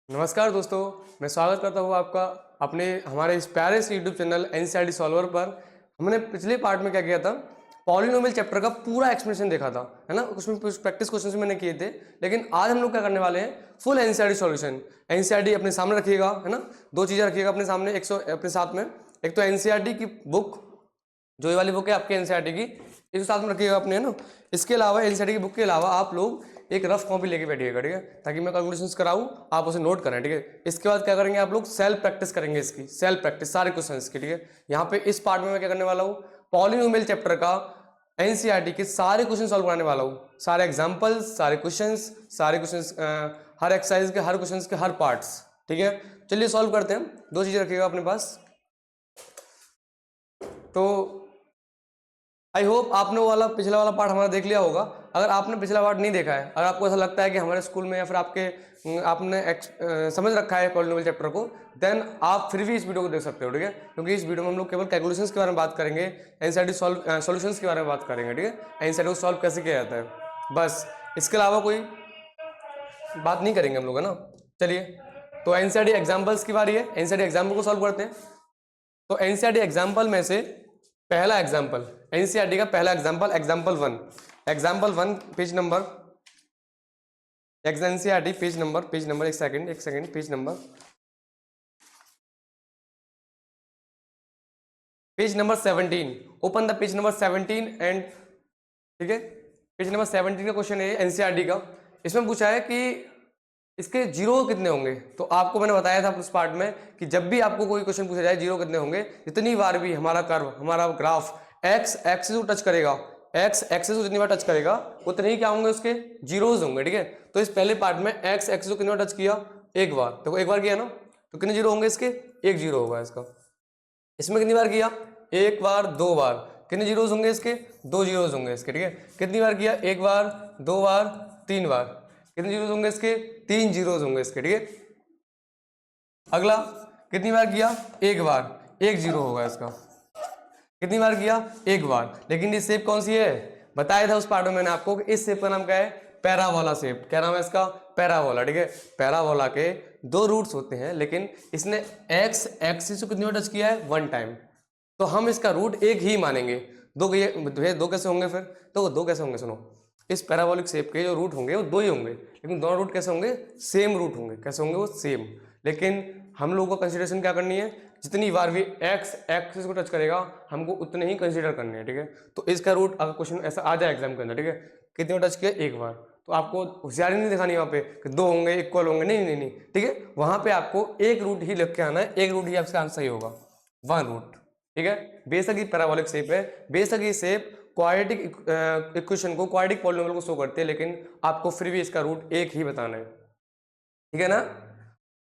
नमस्कार दोस्तों, मैं स्वागत करता हूँ आपका अपने हमारे इस प्यारे से यूट्यूब चैनल एनसीईआरटी सॉल्वर पर। हमने पिछले पार्ट में क्या किया था, पॉलिनोमियल चैप्टर का पूरा एक्सप्लेनेशन देखा था, है ना। उसमें प्रैक्टिस क्वेश्चंस मैंने किए थे, लेकिन आज हम लोग क्या करने वाले हैं, फुल एनसीईआरटी सॉल्यूशन। एनसीईआरटी अपने सामने रखिएगा, है ना। दो चीज़ें रखिएगा अपने सामने, अपने साथ में। एक तो एनसीईआरटी की बुक, जो ये वाली बुक है आपकी एनसीईआरटी की, इसको साथ में रखिएगा अपने, है ना। इसके अलावा एनसीईआरटी की बुक के अलावा आप लोग एक रफ कॉपी लेके बैठिएगा, ठीक है, ताकि मैं कैलकुलेशंस कराऊं, आप उसे नोट करें, ठीक है। इसके बाद क्या करेंगे, आप लोग सेल्फ प्रैक्टिस करेंगे, इसकी सेल्फ प्रैक्टिस सारे क्वेश्चंस की, ठीक है। यहाँ पे इस पार्ट में मैं क्या करने वाला हूँ, पॉलिनोमियल चैप्टर का एनसीईआरटी के सारे क्वेश्चन सॉल्व कराने वाला हूँ, सारे एग्जाम्पल्स, सारे क्वेश्चंस, हर एक्सरसाइज के हर क्वेश्चंस के हर पार्ट्स, ठीक है। चलिए सॉल्व करते हैं। दो चीजें रखिएगा अपने पास। तो आई होप आपने वो वाला पिछला वाला पार्ट हमारा देख लिया होगा। अगर आपने पिछला पार्ट नहीं देखा है, अगर आपको ऐसा लगता है कि हमारे स्कूल में या फिर आपने समझ रखा है पॉलिनोमियल चैप्टर को, देन आप फिर भी इस वीडियो को देख सकते हो, ठीक है। क्योंकि इस वीडियो में हम लोग केवल कैलकुलेशंस के बारे में बात करेंगे, एनसीईआरटी सॉल्यूशंस के बारे में बात करेंगे, ठीक है। एनसीईआरटी को सॉल्व कैसे किया जाता है, बस इसके अलावा कोई बात नहीं करेंगे हम लोग, है ना। चलिए, तो एनसीईआरटी एग्जाम्पल्स की बारी है। एनसीईआरटी एग्जाम्पल को सॉल्व करते हैं। तो एनसीईआरटी एग्जाम्पल में से पहला एग्जाम्पल, एनसीईआरटी का पहला example, example one page number, NCERT page number एक second page number 17। Open the page number 17 and, ठीक है, पेज नंबर 17 का क्वेश्चन है एनसीईआरटी का। इसमें पूछा है कि इसके जीरो कितने होंगे। तो आपको मैंने बताया था उस पार्ट में कि जब भी आपको कोई क्वेश्चन पूछा जाए जीरो कितने होंगे, जितनी बार भी हमारा कर्व, हमारा ग्राफ एक्स एक्सिस को टच करेगा, एक्स एक्सिस को जितनी बार टच करेगा उतने ही क्या होंगे, उसके जीरोज होंगे, ठीक है। तो इस पहले पार्ट में एक्स एक्सिस को कितनी बार टच किया, एक बार, देखो एक बार किया ना, तो कितने जीरो होंगे इसके, एक जीरो होगा इसका। इसमें कितनी बार किया, एक बार दो बार, कितने जीरोज होंगे इसके, दो जीरोज होंगे इसके, ठीक है। कितनी बार किया, एक बार दो बार तीन बार, कितने जीरोज होंगे इसके, तीन जीरोज होंगे इसके, ठीक है। अगला कितनी बार किया, एक बार, एक जीरो होगा इसका। कितनी बार किया, एक बार। लेकिन ये शेप कौन सी है, बताया था उस पार्ट में मैंने आपको कि इस शेप का नाम क्या है, पैराबोला शेप। क्या नाम है इसका, पैराबोला, ठीक है। पैराबोला के दो रूट्स होते हैं, लेकिन इसने एक्स एक्सिस को कितनी बार टच किया है, वन टाइम। तो हम इसका रूट एक ही मानेंगे। दो कैसे होंगे फिर, तो दो कैसे होंगे, सुनो। इस पैराबोलिक शेप के जो रूट होंगे वो दो ही होंगे, लेकिन दोनों रूट कैसे होंगे, सेम रूट होंगे। कैसे होंगे वो, सेम। लेकिन हम लोगों को कंसिडरेशन क्या करनी है, जितनी बार भी एक्स एक्सिस को टच करेगा हमको उतने ही कंसीडर करने हैं, ठीक है। तो इसका रूट अगर क्वेश्चन ऐसा आ जाए एग्जाम के अंदर, ठीक है, कितने बार टच किया, एक बार, तो आपको होशियारी नहीं दिखानी वहाँ पे कि दो होंगे इक्वल होंगे, नहीं नहीं नहीं, ठीक है। वहाँ पे आपको एक रूट ही लिख के आना है, एक रूट ही आपका आंसर सही होगा, वन रूट, ठीक है। बेशक ये पैराबोलिक शेप है, बेशक ये शेप क्वाड्रेटिक इक्वेशन को, क्वाड्रेटिक पॉलिनोमियल को शो करते हैं, लेकिन आपको फिर भी इसका रूट एक ही बताना है, ठीक है ना।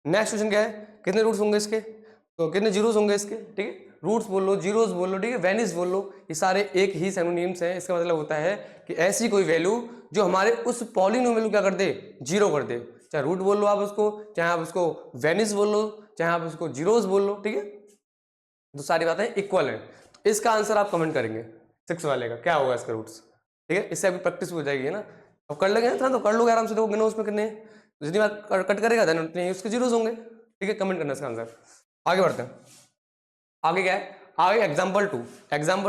नेक्स्ट क्वेश्चन क्या है, कितने रूट्स होंगे इसके, तो कितने जीरोस होंगे इसके, ठीक है। रूट्स बोल लो, जीरोस बोल लो, ठीक है, वैल्यूज बोल लो, ये सारे एक ही सिनोनिम्स हैं। इसका मतलब होता है कि ऐसी कोई वैल्यू जो हमारे उस पॉलिनोमियल को क्या कर दे, जीरो कर दे। चाहे रूट बोल लो आप उसको, चाहे आप उसको वैल्यूज बोल लो, चाहे आप उसको जीरोस बोल लो, ठीक है। तो सारी बातें इक्वल है। तो इसका आंसर आप कमेंट करेंगे, सिक्स वाले का क्या होगा इसका रूट्स, ठीक है। इससे अभी प्रैक्टिस हो जाएगी, है ना। अब कर लेंगे ना, तो कर लोगे आराम से, देखो गिनो उसमें कितने, जितनी बार कट करेगा देन उतने उसके जीरोस होंगे, ठीक है। कमेंट करना इसका आंसर। आगे बढ़ते हैं। आगे क्या है, आगे example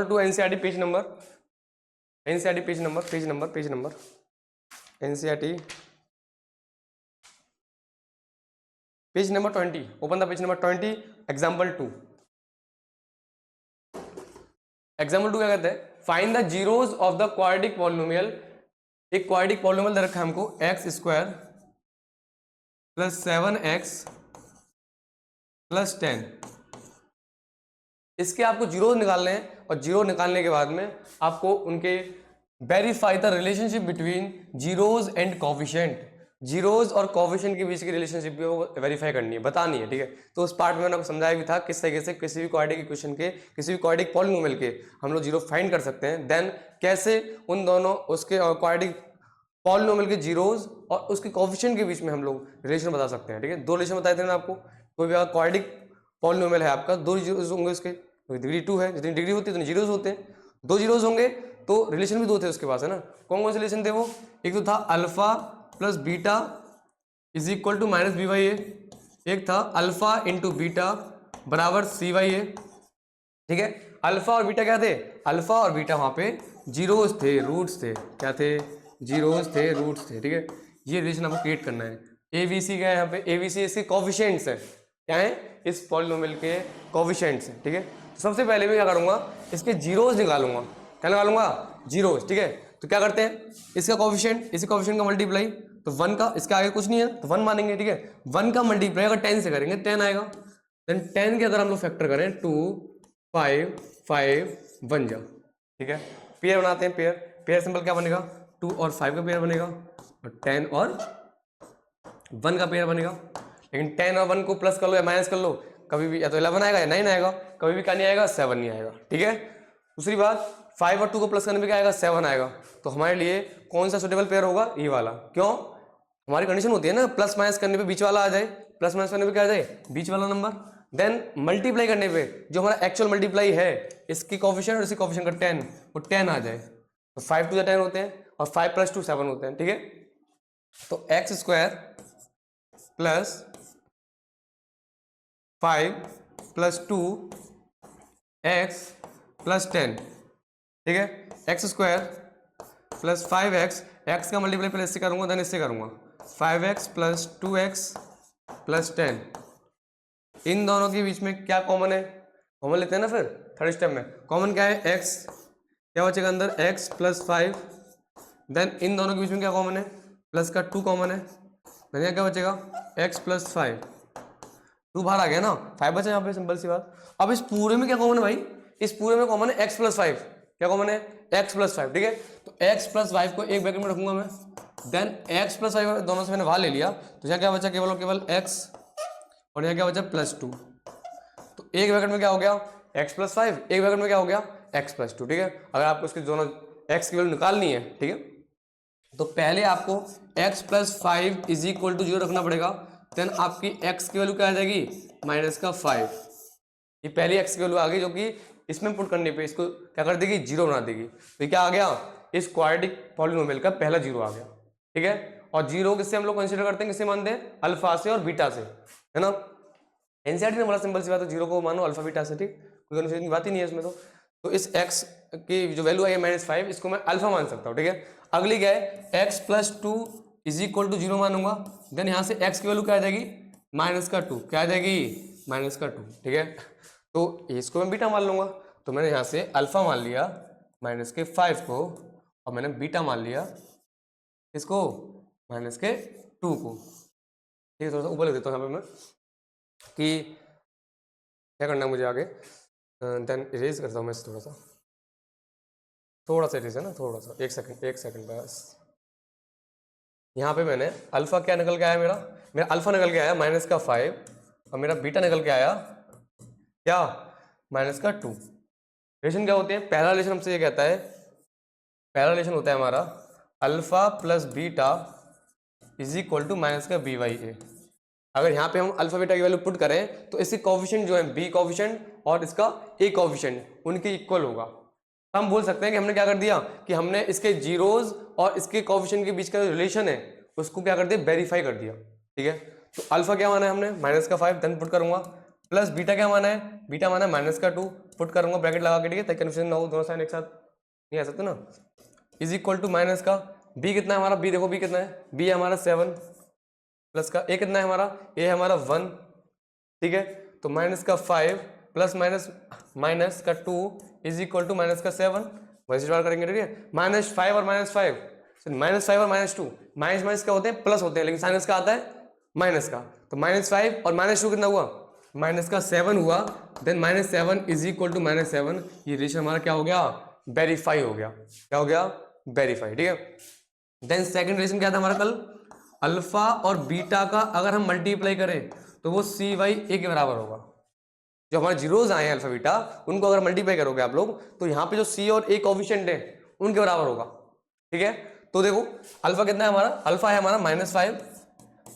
two NCERT page number, NCERT page number NCERT page number 20। Open the page number 20, example two. Example two क्या कहते हैं, find the zeros of the quadratic polynomial. एक क्वाड्रेटिक पॉलिनोमियल दे रखा है हमको, x square plus 7x plus 10। इसके आपको जीरो निकालने हैं, और जीरो निकालने के बाद में आपको उनके verify the relationship between zeros and coefficient. Zeros और कोफिशिएंट के बीच की रिलेशनशिप को वेरीफाई करनी है, बतानी है, ठीक है। तो उस पार्ट में मैंने आपको समझाया भी था किस तरीके से किसी भी क्वाड्रेटिक इक्वेशन के, किसी भी क्वाड्रेटिक पॉलिनोमियल के हम लोग जीरो फाइंड कर सकते हैं। देन कैसे उन दोनों उसके क्वाड्रेटिक पॉलिनोमियल के जीरोज और उसके कोफिशिएंट के बीच में हम लोग रिलेशन बता सकते हैं, ठीक है। दो रिलेशन बताए थे ना आपको, कोई भी क्वाड्रेटिक पॉलिनोमियल है आपका, दो जीरोज होंगे उसके, डिग्री 2 है, जितनी डिग्री होती है उतने जीरोज होते हैं, दो जीरोज होंगे, तो रिलेशन भी दो थे उसके पास, है ना। कौन कौन से रिलेशन थे वो, एक तो था alpha plus beta is equal to minus B by A, एक था अल्फा इंटू बीटा बराबर सी वाई ए, ठीक है। अल्फा और बीटा क्या थे, अल्फा और बीटा वहां पे जीरोस थे, रूट्स थे, क्या थे, जीरोस थे, रूट्स थे, ठीक है। ये रिलेशन आपको क्रिएट करना है। एबीसी क्या है यहाँ पे, एबीसी इसके कोफिशिएंट्स है, क्या है, इस पॉलिनोमियल के कोफिशिएंट्स है, ठीक है। तो सबसे पहले मैं क्या करूंगा, इसके जीरोस निकालूंगा, क्या निकालूंगा, जीरोस, ठीक है। तो क्या करते हैं, इसका कोफिशिएंट, इसी कोफिशिएंट का मल्टीप्लाई, तो 1 का, इसके आगे कुछ नहीं है तो 1 मानेंगे, ठीक है। 1 का मल्टीप्लाई अगर 10 से करेंगे 10 आएगा, देन 10 के अगर हम लोग फैक्टर करें 2 5 5 1 जा, ठीक है। पेयर बनाते हैं, पेयर, पेयर सिंबल क्या बनेगा, 2 और 5 का पेयर बनेगा, और 10 और 1 का पेयर बनेगा। लेकिन 10 और 1 को प्लस कर लो या माइनस कर लो, कभी भी या तो 11 आएगा या 9 आएगा, कभी भी क्या नहीं आएगा, 7 नहीं आएगा, ठीक है। दूसरी बात, 5 और 2 को प्लस करने में क्या आएगा, 7 आएगा। तो हमारे लिए कौन सा सुटेबल पेयर होगा, ये वाला। क्यों, हमारी कंडीशन होती है ना, प्लस माइनस करने पे बीच वाला आ जाए, प्लस माइनस करने पे क्या आ जाए, बीच वाला नंबर। देन मल्टीप्लाई करने पे जो हमारा एक्चुअल मल्टीप्लाई है, इसकी कोफिशिएंट और इसकी कोफिशिएंट का 10, वो 10 आ जाए। तो 5 टू 10 होते हैं, और 5 + 2 7 होते हैं, ठीक है। तो x square plus 5 + 2 x plus 10, ठीक है। X square plus 5x, x का मल्टीप्लाई पहले इससे करूंगा देन इससे करूंगा, 5x + 2x + 10। इन दोनों के बीच में क्या कॉमन है, कॉमन लेते हैं ना फिर थर्ड स्टेप में। कॉमन क्या है, x, क्या बचेगा अंदर, x + 5, देन इन दोनों के बीच में क्या कॉमन है, प्लस का 2 कॉमन है, देन यहाँ क्या बचेगा, x + 5, 2 बाहर आ गया ना, 5 बचा यहाँ पे, सिंपल सी बात। अब इस पूरे में क्या कॉमन है भाई, इस पूरे में कॉमन है x + 5, क्या कॉमन है, x + 5, ठीक है। तो x + 5 को एक ब्रैकेट में रखूंगा मैं, देन x + 5 दोनों से मैंने बाहर ले लिया, तो यहाँ क्या बचा, केवल और केवल x, और यहाँ क्या बचा, +2। तो एक ब्रैकेट में क्या हो गया, x + 5, एक ब्रैकेट में क्या हो गया, x + 2, ठीक है। अगर आपको इसकी दोनों x की वैल्यू निकालनी है, ठीक है, तो पहले आपको x + 5 = 0 रखना पड़ेगा, देन आपकी x की वैल्यू क्या आ जाएगी, -5। ये पहली x की वैल्यू आ गई, जो कि इसमें पुट करने पे इसको क्या कर देगी, 0 बना देगी। तो क्या आ गया, इस क्वाड्रेटिक पॉलिनोमियल का पहला 0 आ गया, ठीक है। और 0 किससे हम लोग कंसीडर करते हैं, किससे मानते हैं, अल्फा से और बीटा से, है ना। एनसीईआरटी ने बड़ा सिंपल सी बात है, 0 को मानो अल्फा बीटा से, ठीक, कोई कंफ्यूजन की बात ही नहीं है इसमें। तो इस x की जो वैल्यू आई है -5, इसको मैं अल्फा मान सकता हूँ, ठीक है। अगली क्या है, x + 2 = 0 मानूंगा, देन यहाँ से x की वैल्यू क्या आ जाएगी, -2, क्या आ जाएगी, -2, ठीक है। तो इसको मैं बीटा मान लूंगा, तो मैंने यहाँ से अल्फा मान लिया -5 को, और मैंने बीटा मान लिया इसको -2 को, ठीक है। थोड़ा सा ऊपर लिख देता हूँ यहाँ पे मैं, कि क्या करना है मुझे आगे, देन इरेज करता हूँ मैं थोड़ा सा इरेज है ना, थोड़ा सा, एक सेकंड बस। यहाँ पे मैंने अल्फा क्या निकल के आया, मेरा अल्फा निकल के आया -5, और मेरा बीटा निकल के आया क्या, -2। रिलेशन क्या होते हैं, पहला रिलेशन हमसे ये कहता है, पहला रिलेशन होता है हमारा अल्फा + बीटा = -BA। अगर यहाँ पे हम अल्फा बीटा की वैल्यू पुट करें, तो इसके कोफिशिएंट जो है, b कोफिशिएंट और इसका a कोफिशिएंट, उनके इक्वल होगा। तो हम बोल सकते हैं कि हमने क्या कर दिया, कि हमने इसके जीरोज और इसके कोफिशिएंट के बीच का जो रिलेशन है, उसको क्या कर दिया, वेरीफाई कर दिया, ठीक है। तो अल्फा क्या माना है हमने, -5, देन पुट करूंगा, प्लस बीटा क्या माना है, बीटा माना है -2, पुट करूंगा ब्रैकेट लगा के, ठीक है, ताकि कन्फ्यूजन ना हो, दोनों साइन एक साथ नहीं आ सकते ना। = माइनस का b कितना है हमारा, b देखो b कितना है, b है हमारा 7, प्लस का a कितना है हमारा, a है हमारा 1, ठीक है। तो -5 प्लस माइनस का 2 = -7, वैसे बार करेंगे, ठीक है। -5 और -5, -5 और -2, माइनस क्या होते हैं, प्लस होते हैं, लेकिन साइन इसका आता है माइनस का। तो -5 और -2 कितना हुआ, -7 हुआ, देन -7 = -7। ये रिलेशन हमारा क्या हो गया, वेरीफाई हो गया, क्या हो गया, वेरीफाई, ठीक है। देन सेकंड रिलेशन क्या था हमारा कल, अल्फा और बीटा का अगर हम मल्टीप्लाई करें, तो वो CA के बराबर होगा। जो हमारे जीरोज आए हैं अल्फा बीटा, उनको अगर मल्टीप्लाई करोगे आप लोग, तो यहाँ पे जो C और A कोफिशिएंट है, उनके बराबर होगा, ठीक है। तो देखो अल्फा कितना है हमारा, अल्फा है हमारा -5,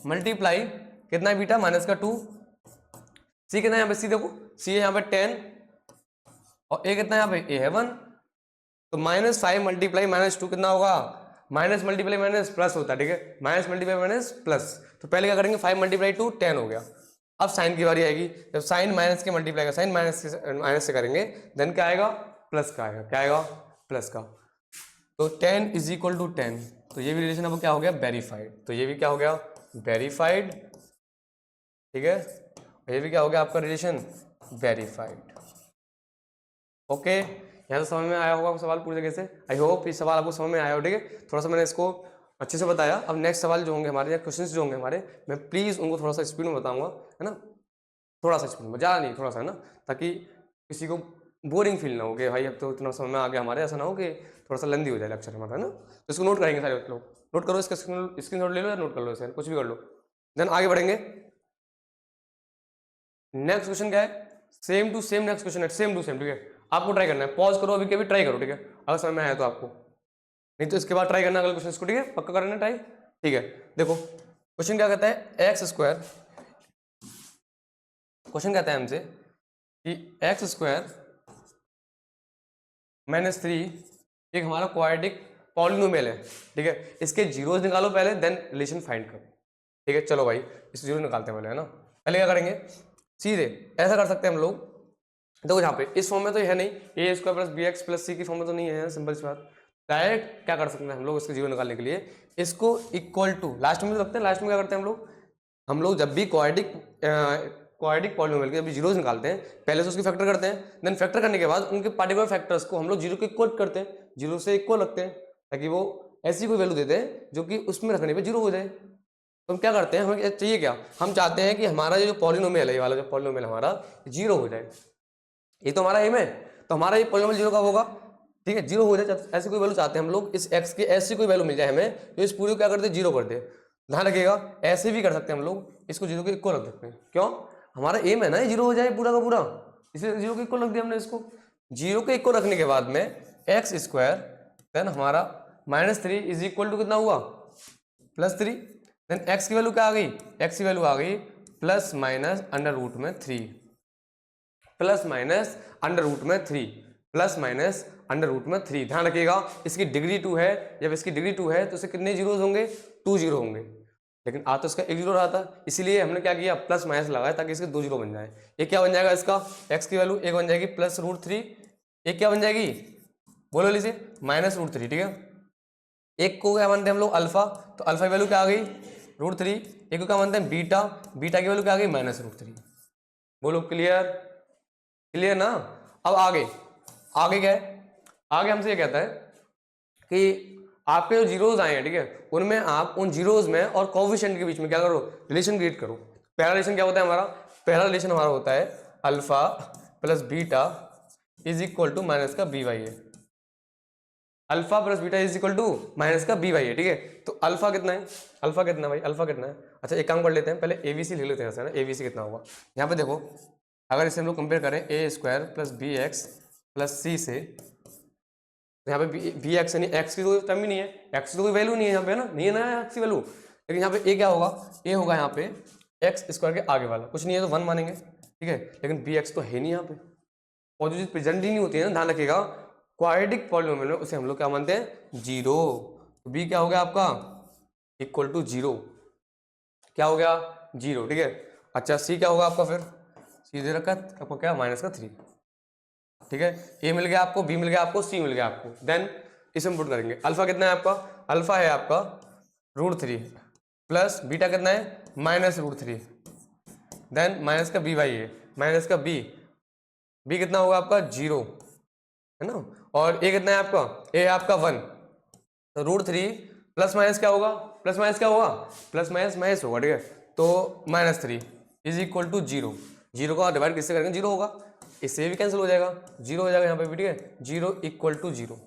मल्टीप्लाई कितना है बीटा, -2, C कितना है यहाँ पे, C देखो C है यहाँ पे 10, और A कितना है यहाँ पे, A है 1। तो -5 मल्टीप्लाई -2 कितना होगा, माइनस मल्टीप्लाई माइनस प्लस होता है, ठीक है, माइनस मल्टीप्लाई माइनस प्लस। तो पहले क्या करेंगे, 5 × 2 10 हो गया, अब साइन की बारी आएगी, जब साइन माइनस के मल्टीप्लाई का साइन माइनस से करेंगे देन क्या आएगा, प्लस का आएगा, क्या आएगा, प्लस का। तो 10 इज इक्वल टू 10, तो ये भी रिलेशन अब क्या हो गया, वेरीफाइड। तो ये भी क्या हो गया, वेरीफाइड, ठीक है, ये भी क्या हो गया आपका रिलेशन, वेरीफाइड। ओके, यहाँ से समझ में आया होगा सवाल पूरी जगह से। आई होप ये सवाल आपको समझ में आया हो, ठीक है। थोड़ा सा मैंने इसको अच्छे से बताया। अब नेक्स्ट सवाल जो होंगे हमारे या क्वेश्चंस जो होंगे हमारे, मैं प्लीज़ उनको थोड़ा सा स्पीड में बताऊंगा, है ना, थोड़ा सा स्पीड में, ज़्यादा नहीं, थोड़ा सा, है ना, ताकि किसी को बोरिंग फील ना हो कि भाई अब तो इतना समझ में आ गया हमारे, ऐसा ना हो कि थोड़ा सा लंदी हो जाए लेक्चर हमारा, है ना। तो इसको नोट करेंगे सारे लोग, नोट करो, इसका स्क्रीन नोट ले लो या नोट कर लो, इसे कुछ भी कर लो, देन आगे बढ़ेंगे। नेक्स्ट क्वेश्चन क्या है, same to same next question है, सेम टू सेम, ठीक है। आपको ट्राई करना है, पॉज करो अभी के भी, ट्राई करो, ठीक है, अगर समझ में आया तो आपको, नहीं तो इसके बाद ट्राई करना अगले क्वेश्चन को, ठीक है, पक्का करना ट्राई, ठीक है। देखो क्वेश्चन क्या कहता है, एक्स स्क्वायर, क्वेश्चन कहता है हमसे कि एक्स स्क्वायर माइनस 3 एक हमारा क्वाड्रेटिक पॉलिनोमियल है, ठीक है। इसके जीरोस निकालो पहले, देन रिलेशन फाइंड करो, ठीक है। चलो भाई इस जीरो निकालते हैं पहले, है ना। पहले क्या करेंगे, सीधे ऐसा कर सकते हैं हम लोग, देखो यहाँ पे इस फॉर्म में तो है नहीं, A square plus B X plus C की फॉर्म में तो नहीं है, सिंपल सी बात। डायरेक्ट क्या कर सकते हैं हम लोग इसके जीरो निकालने के लिए, इसको इक्वल टू लास्ट में रखते हैं, लास्ट में क्या करते हैं हम लोग जब भी क्वाड्रेटिक पॉलिनोमियल के जब भी जीरोस निकालते हैं, पहले से उसकी फैक्टर करते हैं, देन फैक्टर करने के बाद उनके पार्टिकुलर फैक्टर्स को हम लोग जीरो के इक्वल करते हैं, जीरो से इक्वल रखते हैं, ताकि वो ऐसी कोई वैल्यू देते हैं जो कि उसमें रखने पे जीरो हो जाए। तो हम क्या करते हैं, हमें चाहिए क्या, हम चाहते हैं कि हमारा जो पॉलिनोमियल है, ये वाला जो पॉलिनोमियल हमारा जीरो हो जाए, ये तो हमारा एम है। तो हमारा ये पॉलिनोमियल जीरो कब होगा, ठीक है, जीरो हो जाए, ऐसी कोई वैल्यू चाहते हैं हम लोग, इस एक्स की ऐसी कोई वैल्यू मिल जाए हमें जो इस पूरी को क्या कर दे, जीरो कर दे। ध्यान रखिएगा, ऐसे भी कर सकते हैं हम लोग, इसको जीरो के इक्वल रख सकते हैं, क्यों, हमारा एम है ना ये जीरो हो जाए पूरा का पूरा, इसलिए जीरो के इक्वल रख दिया हमने इसको। जीरो के इक्वल रखने के बाद में एक्स स्क्वायर, देन हमारा -3 इज इक्वल टू कितना हुआ, +3, देन एक्स की वैल्यू क्या आ गई, एक्स की वैल्यू आ गई प्लस माइनस अंडर रूट में 3, प्लस माइनस अंडर रूट में 3, प्लस माइनस अंडर रूट में 3। ध्यान रखिएगा इसकी डिग्री 2 है, जब इसकी डिग्री 2 है तो इससे कितने जीरोज होंगे, 2 जीरो होंगे, लेकिन आ तो इसका एक जीरो रहा था, इसीलिए हमने क्या किया, प्लस माइनस लगाया ताकि इसके 2 जीरो बन जाए। ये क्या बन जाएगा इसका, एक्स की वैल्यू एक बन जाएगी +√3, एक क्या बन जाएगी, बोलो लीजिए -√3, ठीक है। एक को क्या मानते हैं हम लोग, अल्फा, तो अल्फा की वैल्यू क्या आ गई, √3, एक को क्या मानते हैं बीटा, बीटा की वैल्यू क्या आ गई, -√3। बोलो क्लियर, क्लियर ना। अब आगे क्या है, आगे हमसे ये कहता है कि आपके जो जीरोज आए हैं, ठीक है, उनमें आप उन जीरोज में और कोएफिशिएंट के बीच में क्या करो, रिलेशन क्रिएट करो। पहला रिलेशन क्या होता है हमारा, पहला रिलेशन हमारा होता है alpha plus beta is equal to minus का बी वाई है, alpha plus beta is equal to minus का बी वाई है, ठीक है। तो अल्फा कितना है, अल्फा कितना है भाई, अल्फा कितना है, अच्छा एक काम कर लेते हैं, पहले एबीसी लिख लेते हैं ना, एबीसी कितना होगा। यहाँ पे देखो अगर इसे हम लोग कंपेयर करें A square plus B X plus C से, यहाँ पे बी एक्स यानी एक्स की कोई टर्म ही नहीं है, एक्स की तो कोई वैल्यू नहीं है यहाँ पे, है ना, नहीं है ना एक्स की वैल्यू, लेकिन यहाँ पे ए क्या होगा, ए होगा यहाँ पे एक्स स्क्वायर के आगे वाला, कुछ नहीं है तो 1 मानेंगे, ठीक है, लेकिन बी एक्स तो है नहीं यहाँ पे, और जो चीज़ प्रेजेंट ही नहीं होती है ना, ध्यान रखिएगा, क्वाड्रेटिक पॉलिनोमियल में उसे हम लोग क्या मानते हैं, जीरो। तो बी क्या हो गया आपका, इक्वल टू जीरो, क्या हो गया, जीरो, ठीक है। अच्छा सी क्या होगा आपका, फिर सी दे रखा है आपको क्या, -3, ठीक है। ए मिल गया आपको, बी मिल गया आपको, सी मिल गया आपको, देन इसे हम पुट करेंगे। अल्फा कितना है आपका, अल्फा है आपका √3 प्लस बीटा कितना है -√3, देन माइनस का बी वाई है, माइनस का बी कितना होगा आपका, जीरो, है ना, और ए कितना है आपका, ए आपका 1, तो √3 प्लस माइनस क्या होगा, प्लस माइनस क्या होगा, प्लस माइनस माइनस होगा, ठीक है। तो -3 is equal to zero, zero को डिवाइड किससे करेंगे, जीरो होगा, इससे भी कैंसिल हो जाएगा, जीरो हो जाएगा यहाँ पे भी, ठीक है, जीरो इक्वल टू जीरो,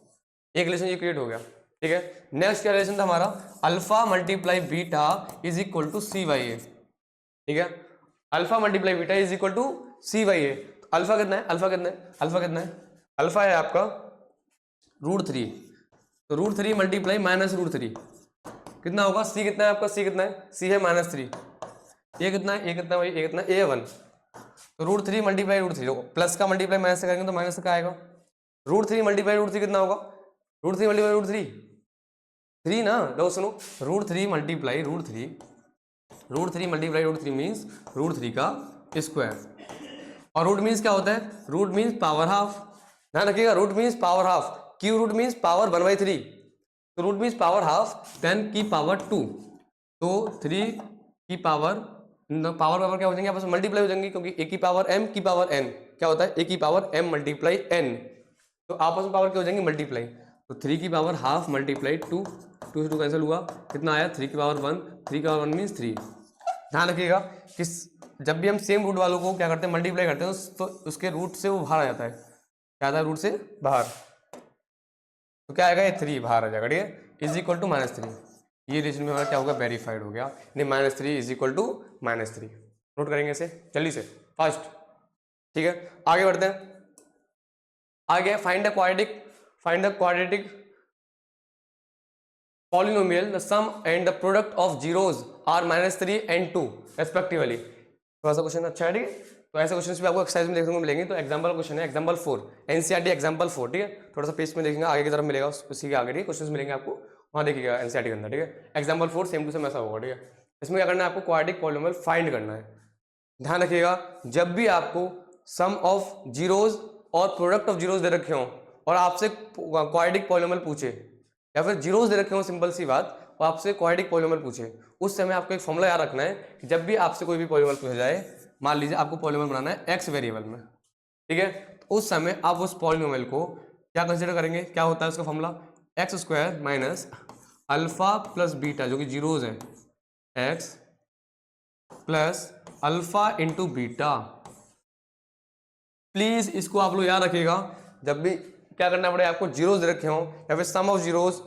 एक रिलेशन ये क्रिएट हो गया, ठीक है। नेक्स्ट क्या रिलेशन था हमारा, alpha multiply beta is equal to C by है, ठीक है, alpha multiply beta is equal to C by है। तो अल्फा कितना है, अल्फा कितना है, अल्फा कितना है, अल्फा है आपका √3, तो √3 मल्टीप्लाई -√3 कितना होगा, सी कितना है आपका, सी कितना है, सी है -3, ये कितना है, ए कितना भाई, ए कितना, ए 1, तो √3 मल्टीप्लाई √3, प्लस का मल्टीप्लाई माइनस से करेंगे तो माइनस का आएगा, √3 मल्टीप्लाई √3 कितना होगा, √3 मल्टीप्लाई √3 3 ना, लो सुनो, √3 मल्टीप्लाई √3 √3 मल्टीप्लाई √3 मीन्स √3 का स्क्वायर, और रूट मीन्स क्या होता है, रूट मीन्स पावर हाफ, ध्यान रखिएगा, root means power half, cube root means power 1/3, तो रूट मीन्स पावर हाफ 10 की पावर 2, तो 3 की पावर पावर क्या हो जाएंगे आपस में मल्टीप्लाई हो जाएंगे, क्योंकि ए की पावर m की पावर n क्या होता है, ए की पावर m मल्टीप्लाई n, तो आपस में पावर क्या हो जाएंगे मल्टीप्लाई, तो 3 की पावर हाफ मल्टीप्लाई 2, 2 से 2 कैंसिल हुआ, कितना आया 3 की पावर 1, 3 की पावर 1 मीन्स 3। ध्यान रखिएगा कि जब भी हम सेम रूट वालों को क्या करते हैं मल्टीप्लाई करते हैं तो उसके रूट से वो बाहर आ जाता है, क्या आता है रूट से बाहर, तो क्या आएगा ये 3 बाहर आ जाएगा, ठीक है, इज इक्वल टू -3, ये रीजन में हमारा क्या होगा वेरीफाइड हो गया, नहीं -3 इज इक्वल टू -3, नोट करेंगे इसे जल्दी से फास्ट, ठीक है, आगे बढ़ते हैं, आगे find the quadratic polynomial, the sum and the product of zeros are -3 and 2 respectively। थोड़ा सा क्वेश्चन अच्छा है, ठीक है, तो ऐसे क्वेश्चंस भी आपको एक्सरसाइज में देखने को मिलेंगे, तो एग्जांपल क्वेश्चन है एग्जांपल 4 एनसीईआरटी एग्जांपल 4, ठीक है, थोड़ा सा पेज में देखेंगे आगे की तरफ मिलेगा, उसी के आगे क्वेश्चंस मिलेंगे आपको, वहाँ देखिएगा एनसीईआरटी के अंदर, ठीक है, एग्जांपल 4 सेम टू सेम ऐसा होगा, ठीक है, इसमें क्या करना है आपको क्वाड्रेटिक पॉलिनोमियल फाइंड करना है। ध्यान रखिएगा जब भी आपको सम ऑफ जीरोज और प्रोडक्ट ऑफ जीरोज दे रखे हों और आपसे क्वाड्रेटिक पॉलिनोमियल पूछे, या फिर जीरोस दे रखे हो, सिंपल सी बात, और आपसे क्वाड्रेटिक पॉलिनोमियल पूछे, उस समय आपको एक फॉर्मूला याद रखना है कि जब भी आपसे कोई भी पॉलिनोमियल पूछा जाए, मान लीजिए आपको पॉलिनोमियल बनाना है एक्स वेरिएबल में, ठीक है, तो उस समय आप उस पॉलिनोमियल को क्या कंसीडर करेंगे, क्या होता है उसका formula, x² minus alpha plus beta, जो कि जीरोज है, x plus alpha into beta. Please इसको आप लोग याद रखिएगा, जब भी क्या करना पड़ेगा आपको, जीरोस दे रखे हो या फिर sum of zeros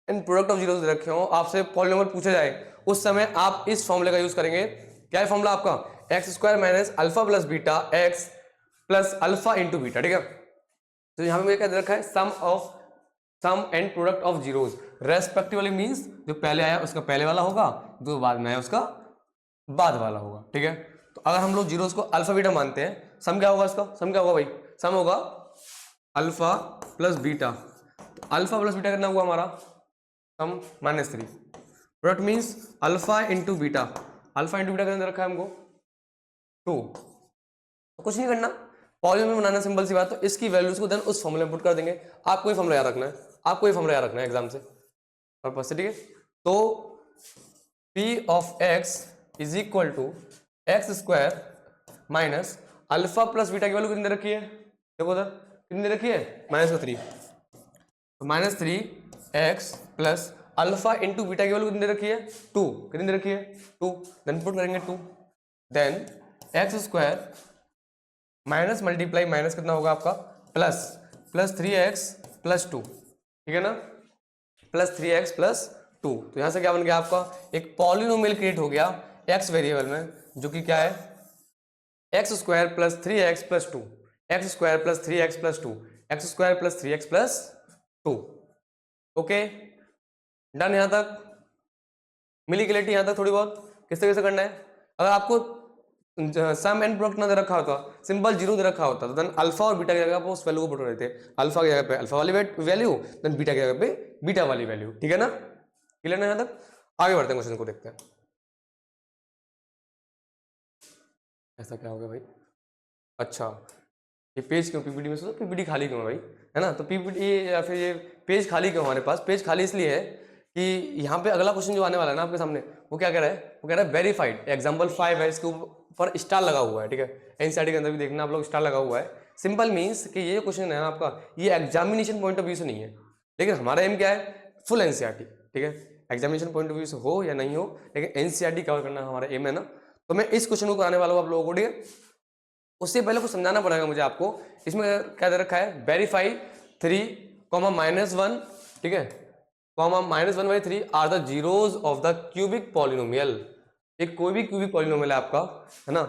and product of zeros दे रखे हो, आपसे पॉलिनोमियल पूछा जाए, उस समय आप इस फॉर्मूले का यूज करेंगे। क्या है फॉर्मूला आपका, x² minus alpha plus beta x plus alpha into beta, ठीक है, तो यहाँ पे क्या दे रखा है, sum and product of zeros respectively, means जो पहले आया उसका पहले वाला होगा, जो बाद में आया उसका बाद वाला होगा, ठीक है, तो अगर हम लोग जीरोस को अल्फा बीटा मानते हैं, सम क्या होगा इसका, सम क्या होगा भाई, सम होगा अल्फा प्लस बीटा, तो अल्फा प्लस बीटा कितना हुआ हमारा, सम -3, product means alpha into beta, alpha into beta कितना रखा है हमको 2, तो कुछ नहीं करना, पॉलिनोमियल बनाना सिंपल सी बात, तो इसकी वैल्यूज को देन उस फॉर्मूले में पुट कर देंगे, आपको ये फॉर्मूला याद रखना है, आपको ये फॉर्मूला याद रखना है एग्जाम से पर्पस से, ठीक है, तो p of x is equal to x² minus alpha plus beta की वैल्यू कितनी दे रखी है, देखो उधर कितनी दे रखी है, -3, तो -3x plus alpha into beta की वैल्यू कितनी दे रखी है 2, कितनी दे रखी है 2, देन पुट करेंगे 2, then x² minus multiply minus कितना होगा आपका प्लस 3x प्लस 2, ठीक है ना, प्लस 3x प्लस 2, तो यहां से क्या बन गया आपका, एक पॉलिनोमियल क्रिएट हो गया x वेरिएबल में, जो कि क्या है x² plus 3x plus 2, x² plus 3x plus 2, x² plus 3x plus 2, okay done. यहां तक मिली क्लियरिटी, यहां तक थोड़ी बहुत किस तरीके से करना है, अगर आपको सम एंड प्रोडक्ट ना दे रखा होता, सिंपल जीरो दे रखा होता, तो देन अल्फा और बीटा की जगह पर उस वैल्यू को पुट कर देते, अल्फा की जगह पे अल्फा वाली वैल्यू, देन बीटा की जगह पे बीटा वाली वैल्यू, ठीक है ना, क्लियर ना, यहां तक आगे बढ़ते हैं, क्वेश्चन को देखते हैं। ऐसा क्या हो गया भाई, अच्छा ये पेज क्यों पीपीटी में, सोचो पीपीटी खाली क्यों है भाई, है ना, तो पीपीटी या फिर ये पेज खाली क्यों, हमारे पास पेज खाली इसलिए है कि यहाँ पे अगला क्वेश्चन जो आने वाला है ना आपके सामने, वो क्या कह रहा है, वो कह रहा है वेरीफाइड, एग्जाम्पल 5 है, इसके ऊपर स्टार लगा हुआ है, ठीक है, एनसीईआरटी के अंदर भी देखना आप लोग, स्टार लगा हुआ है, सिंपल मीन्स कि ये क्वेश्चन है ना आपका, ये एग्जामिनेशन पॉइंट ऑफ व्यू से नहीं है, लेकिन हमारा एम क्या है, फुल एनसीईआरटी, ठीक है, एग्जामिनेशन पॉइंट ऑफ व्यू से हो या नहीं हो, लेकिन एनसीईआरटी कवर करना हमारा एम है ना, तो मैं इस क्वेश्चन को कराने वाला हूँ आप लोगों को, ठीक है, उससे पहले कुछ समझाना पड़ेगा मुझे आपको, इसमें क्या दे रखा है, वेरीफाई 3, -1, ठीक है, -1/3 are the zeros of the cubic polynomial, एक कोई भी क्यूबिक पॉलिनोमियल है आपका, है ना,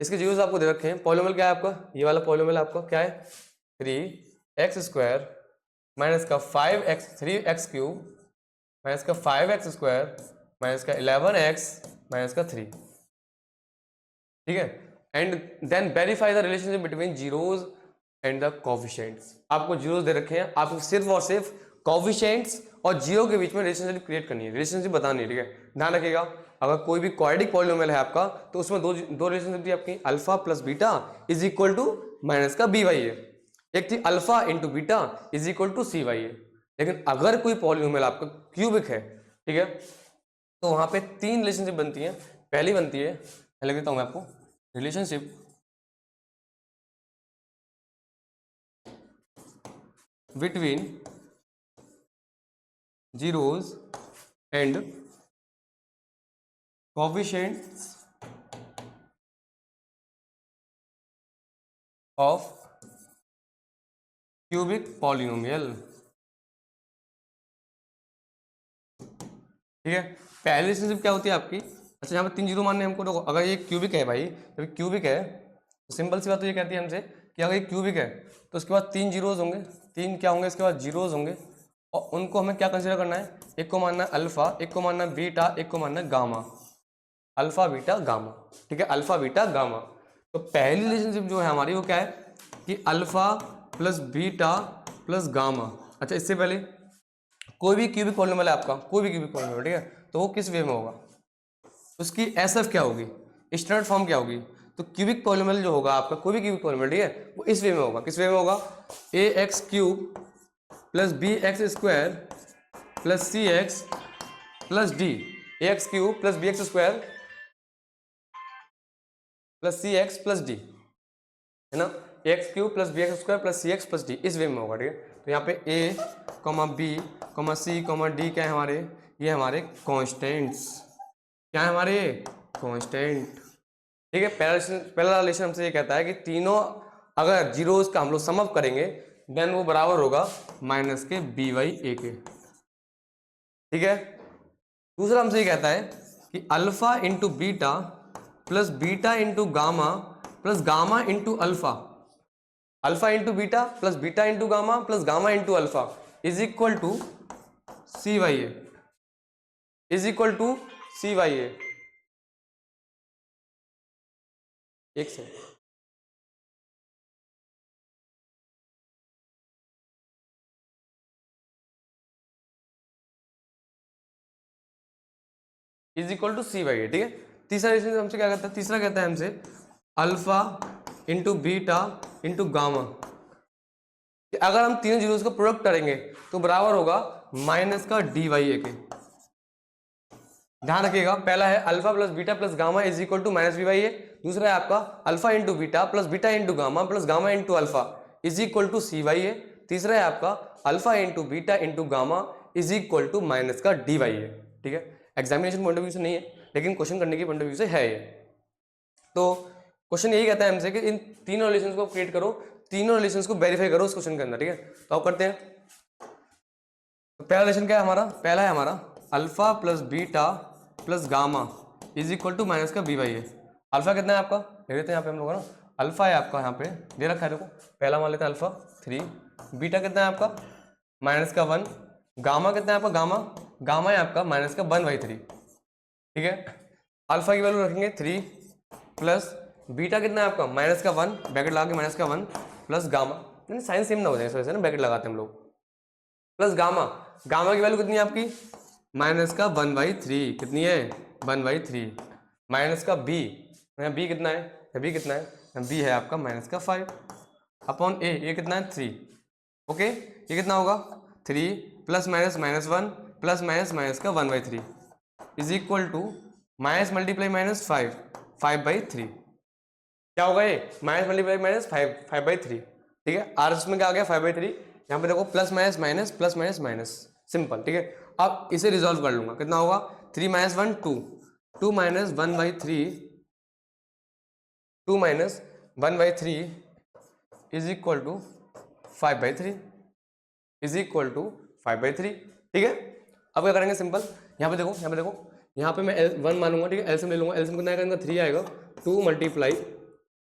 इसके जीरोज आपको दे रखे हैं, पॉलिनोमियल क्या है आपका, ये वाला पॉलिनोमियल आपका क्या है, 3x² माइनस का 5x 3x³ माइनस का 5x² माइनस का 11x माइनस का 3, ठीक है, and then verify the relationship between zeros and the coefficients, आपको जीरोज दे रखे हैं, आपको सिर्फ और सिर्फ कोफिशिएंट्स और जीरो के बीच में रिलेशनशिप क्रिएट करनी है, रिलेशनशिप बतानी है, ठीक है, ध्यान रखिएगा, अगर कोई भी क्वाड्रेटिक पॉलिनोमियल है आपका तो उसमें दो रिलेशनशिप थी आपकी, alpha plus beta is equal to minus का बी वाई है, एक थी alpha into beta is equal to C by है। लेकिन अगर कोई पॉलिनोमियल आपका क्यूबिक है, ठीक है, तो वहां पे तीन रिलेशनशिप बनती हैं। पहली बनती है, मैं लिख देता हूं मैं आपको, relationship between zeros and coefficients of cubic polynomial। ठीक है, पहली रिलेशनशिप क्या होती है आपकी, अच्छा यहाँ पे 3 जीरो मानने हमको, देखो अगर ये क्यूबिक है भाई, जब क्यूबिक है तो सिंपल सी बात तो ये कहती है हमसे कि अगर ये क्यूबिक है तो उसके बाद 3 जीरोज होंगे, 3 क्या होंगे इसके बाद जीरोज होंगे, और उनको हमें क्या कंसीडर करना है, एक को मानना है अल्फा, एक को मानना है बीटा, एक को मानना है गामा, अल्फा बीटा गामा। ठीक है, अल्फा बीटा गामा। तो पहली रिलेशनशिप जो है हमारी वो क्या है कि alpha plus beta plus gamma. अच्छा इससे पहले कोई भी क्यूबिक पॉलिनोमियल है आपका, कोई भी क्यूबिक पॉलिनोमियल, ठीक है, तो वो किस वे में होगा, उसकी एसएफ क्या होगी, स्टैंडर्ड फॉर्म क्या होगी। तो क्यूबिक पॉलिनोमियल जो होगा आपका, कोई भी क्यूबिक पॉलिनोमियल, ठीक है, वो इस वे में होगा, किस वे में होगा, A X cube plus B X square plus C X plus D, A X cube plus B X square plus C X plus D, है ना, A X cube plus B X square plus C X plus D, इस way में होगा। ठीक है, तो यहाँ पे A comma B comma C comma D क्या है हमारे, ये हमारे कॉन्स्टेंट्स, क्या है हमारे कॉन्स्टेंट। ठीक है, पहला रिलेशन हमसे ये कहता है कि तीनों अगर जीरोस का हम लोग सम अप करेंगे देन वो बराबर होगा माइनस के बी वाई ए के। ठीक है, दूसरा हमसे ये कहता है कि alpha into beta plus beta into gamma plus gamma into alpha, alpha into beta plus beta into gamma plus gamma into alpha is equal to C by A, is equal to C by A. एक से is equal to C by ए। ठीक है, तीसरा relation हमसे क्या कहता है, तीसरा कहता है हमसे alpha into beta into gamma, अगर हम तीनों जीरोस का प्रोडक्ट करेंगे तो बराबर होगा माइनस का डी वाई ए के। ध्यान रखिएगा, पहला है alpha plus beta plus gamma is equal to minus b by a, दूसरा है आपका alpha into beta plus beta into gamma plus gamma into alpha is equal to C by a, तीसरा है आपका alpha into beta into gamma is equal to minus का D by ए। ठीक है, examination point of view से नहीं है लेकिन क्वेश्चन करने के पॉइंट ऑफ व्यू से है ये। तो क्वेश्चन यही कहता है हमसे कि इन तीनों रिलेशंस को क्रिएट करो, तीनों रिलेशंस को वेरीफाई करो उस क्वेश्चन के अंदर। ठीक है, तो आप करते हैं। तो पहला रिलेशन क्या है हमारा, पहला है हमारा alpha plus beta plus gamma is equal to minus का बी वाई ए। अल्फा कितना है आपका, ले लेते हैं यहाँ पे हम लोग, है ना, अल्फा है आपका यहाँ पे दे रखा है, देखो पहला मान लेते हैं अल्फा 3, बीटा कितना है आपका माइनस का 1, गामा कितना है आपका, गामा है आपका माइनस का 1/3। ठीक है, अल्फा की वैल्यू रखेंगे 3 प्लस बीटा कितना है आपका माइनस का 1, ब्रैकेट लगा के माइनस का 1 प्लस गामा, साइन सेम ना हो जाए इस वजह से ना ब्रैकेट लगाते हैं हम लोग, प्लस गामा, गामा की वैल्यू कितनी है आपकी माइनस का 1/3, कितनी है 1/3, माइनस का बी, बी कितना है, बी कितना है, बी है आपका माइनस का 5 अपॉन ए, ये कितना है 3। ओके, ये कितना होगा 3 plus minus minus 1 plus minus minus का 1/3 is equal to minus multiply minus 5/3। क्या होगा ये माइनस मल्टीप्लाई माइनस 5/3। ठीक है, आर में क्या आ गया 5/3, यहाँ पे देखो प्लस माइनस माइनस सिंपल। ठीक है, अब इसे रिजॉल्व कर लूंगा, कितना होगा 3 minus 1 2 minus 1/3 2 minus 1/3 is equal to 5/3 is equal to 5/3। ठीक है, अब क्या करेंगे सिंपल, यहाँ पे देखो यहाँ पे मैं 1 मानूंगा, ठीक है, एलसीएम ले लूंगा, एलसीएम कितना आएगा 3 आएगा, 2 मल्टीप्लाई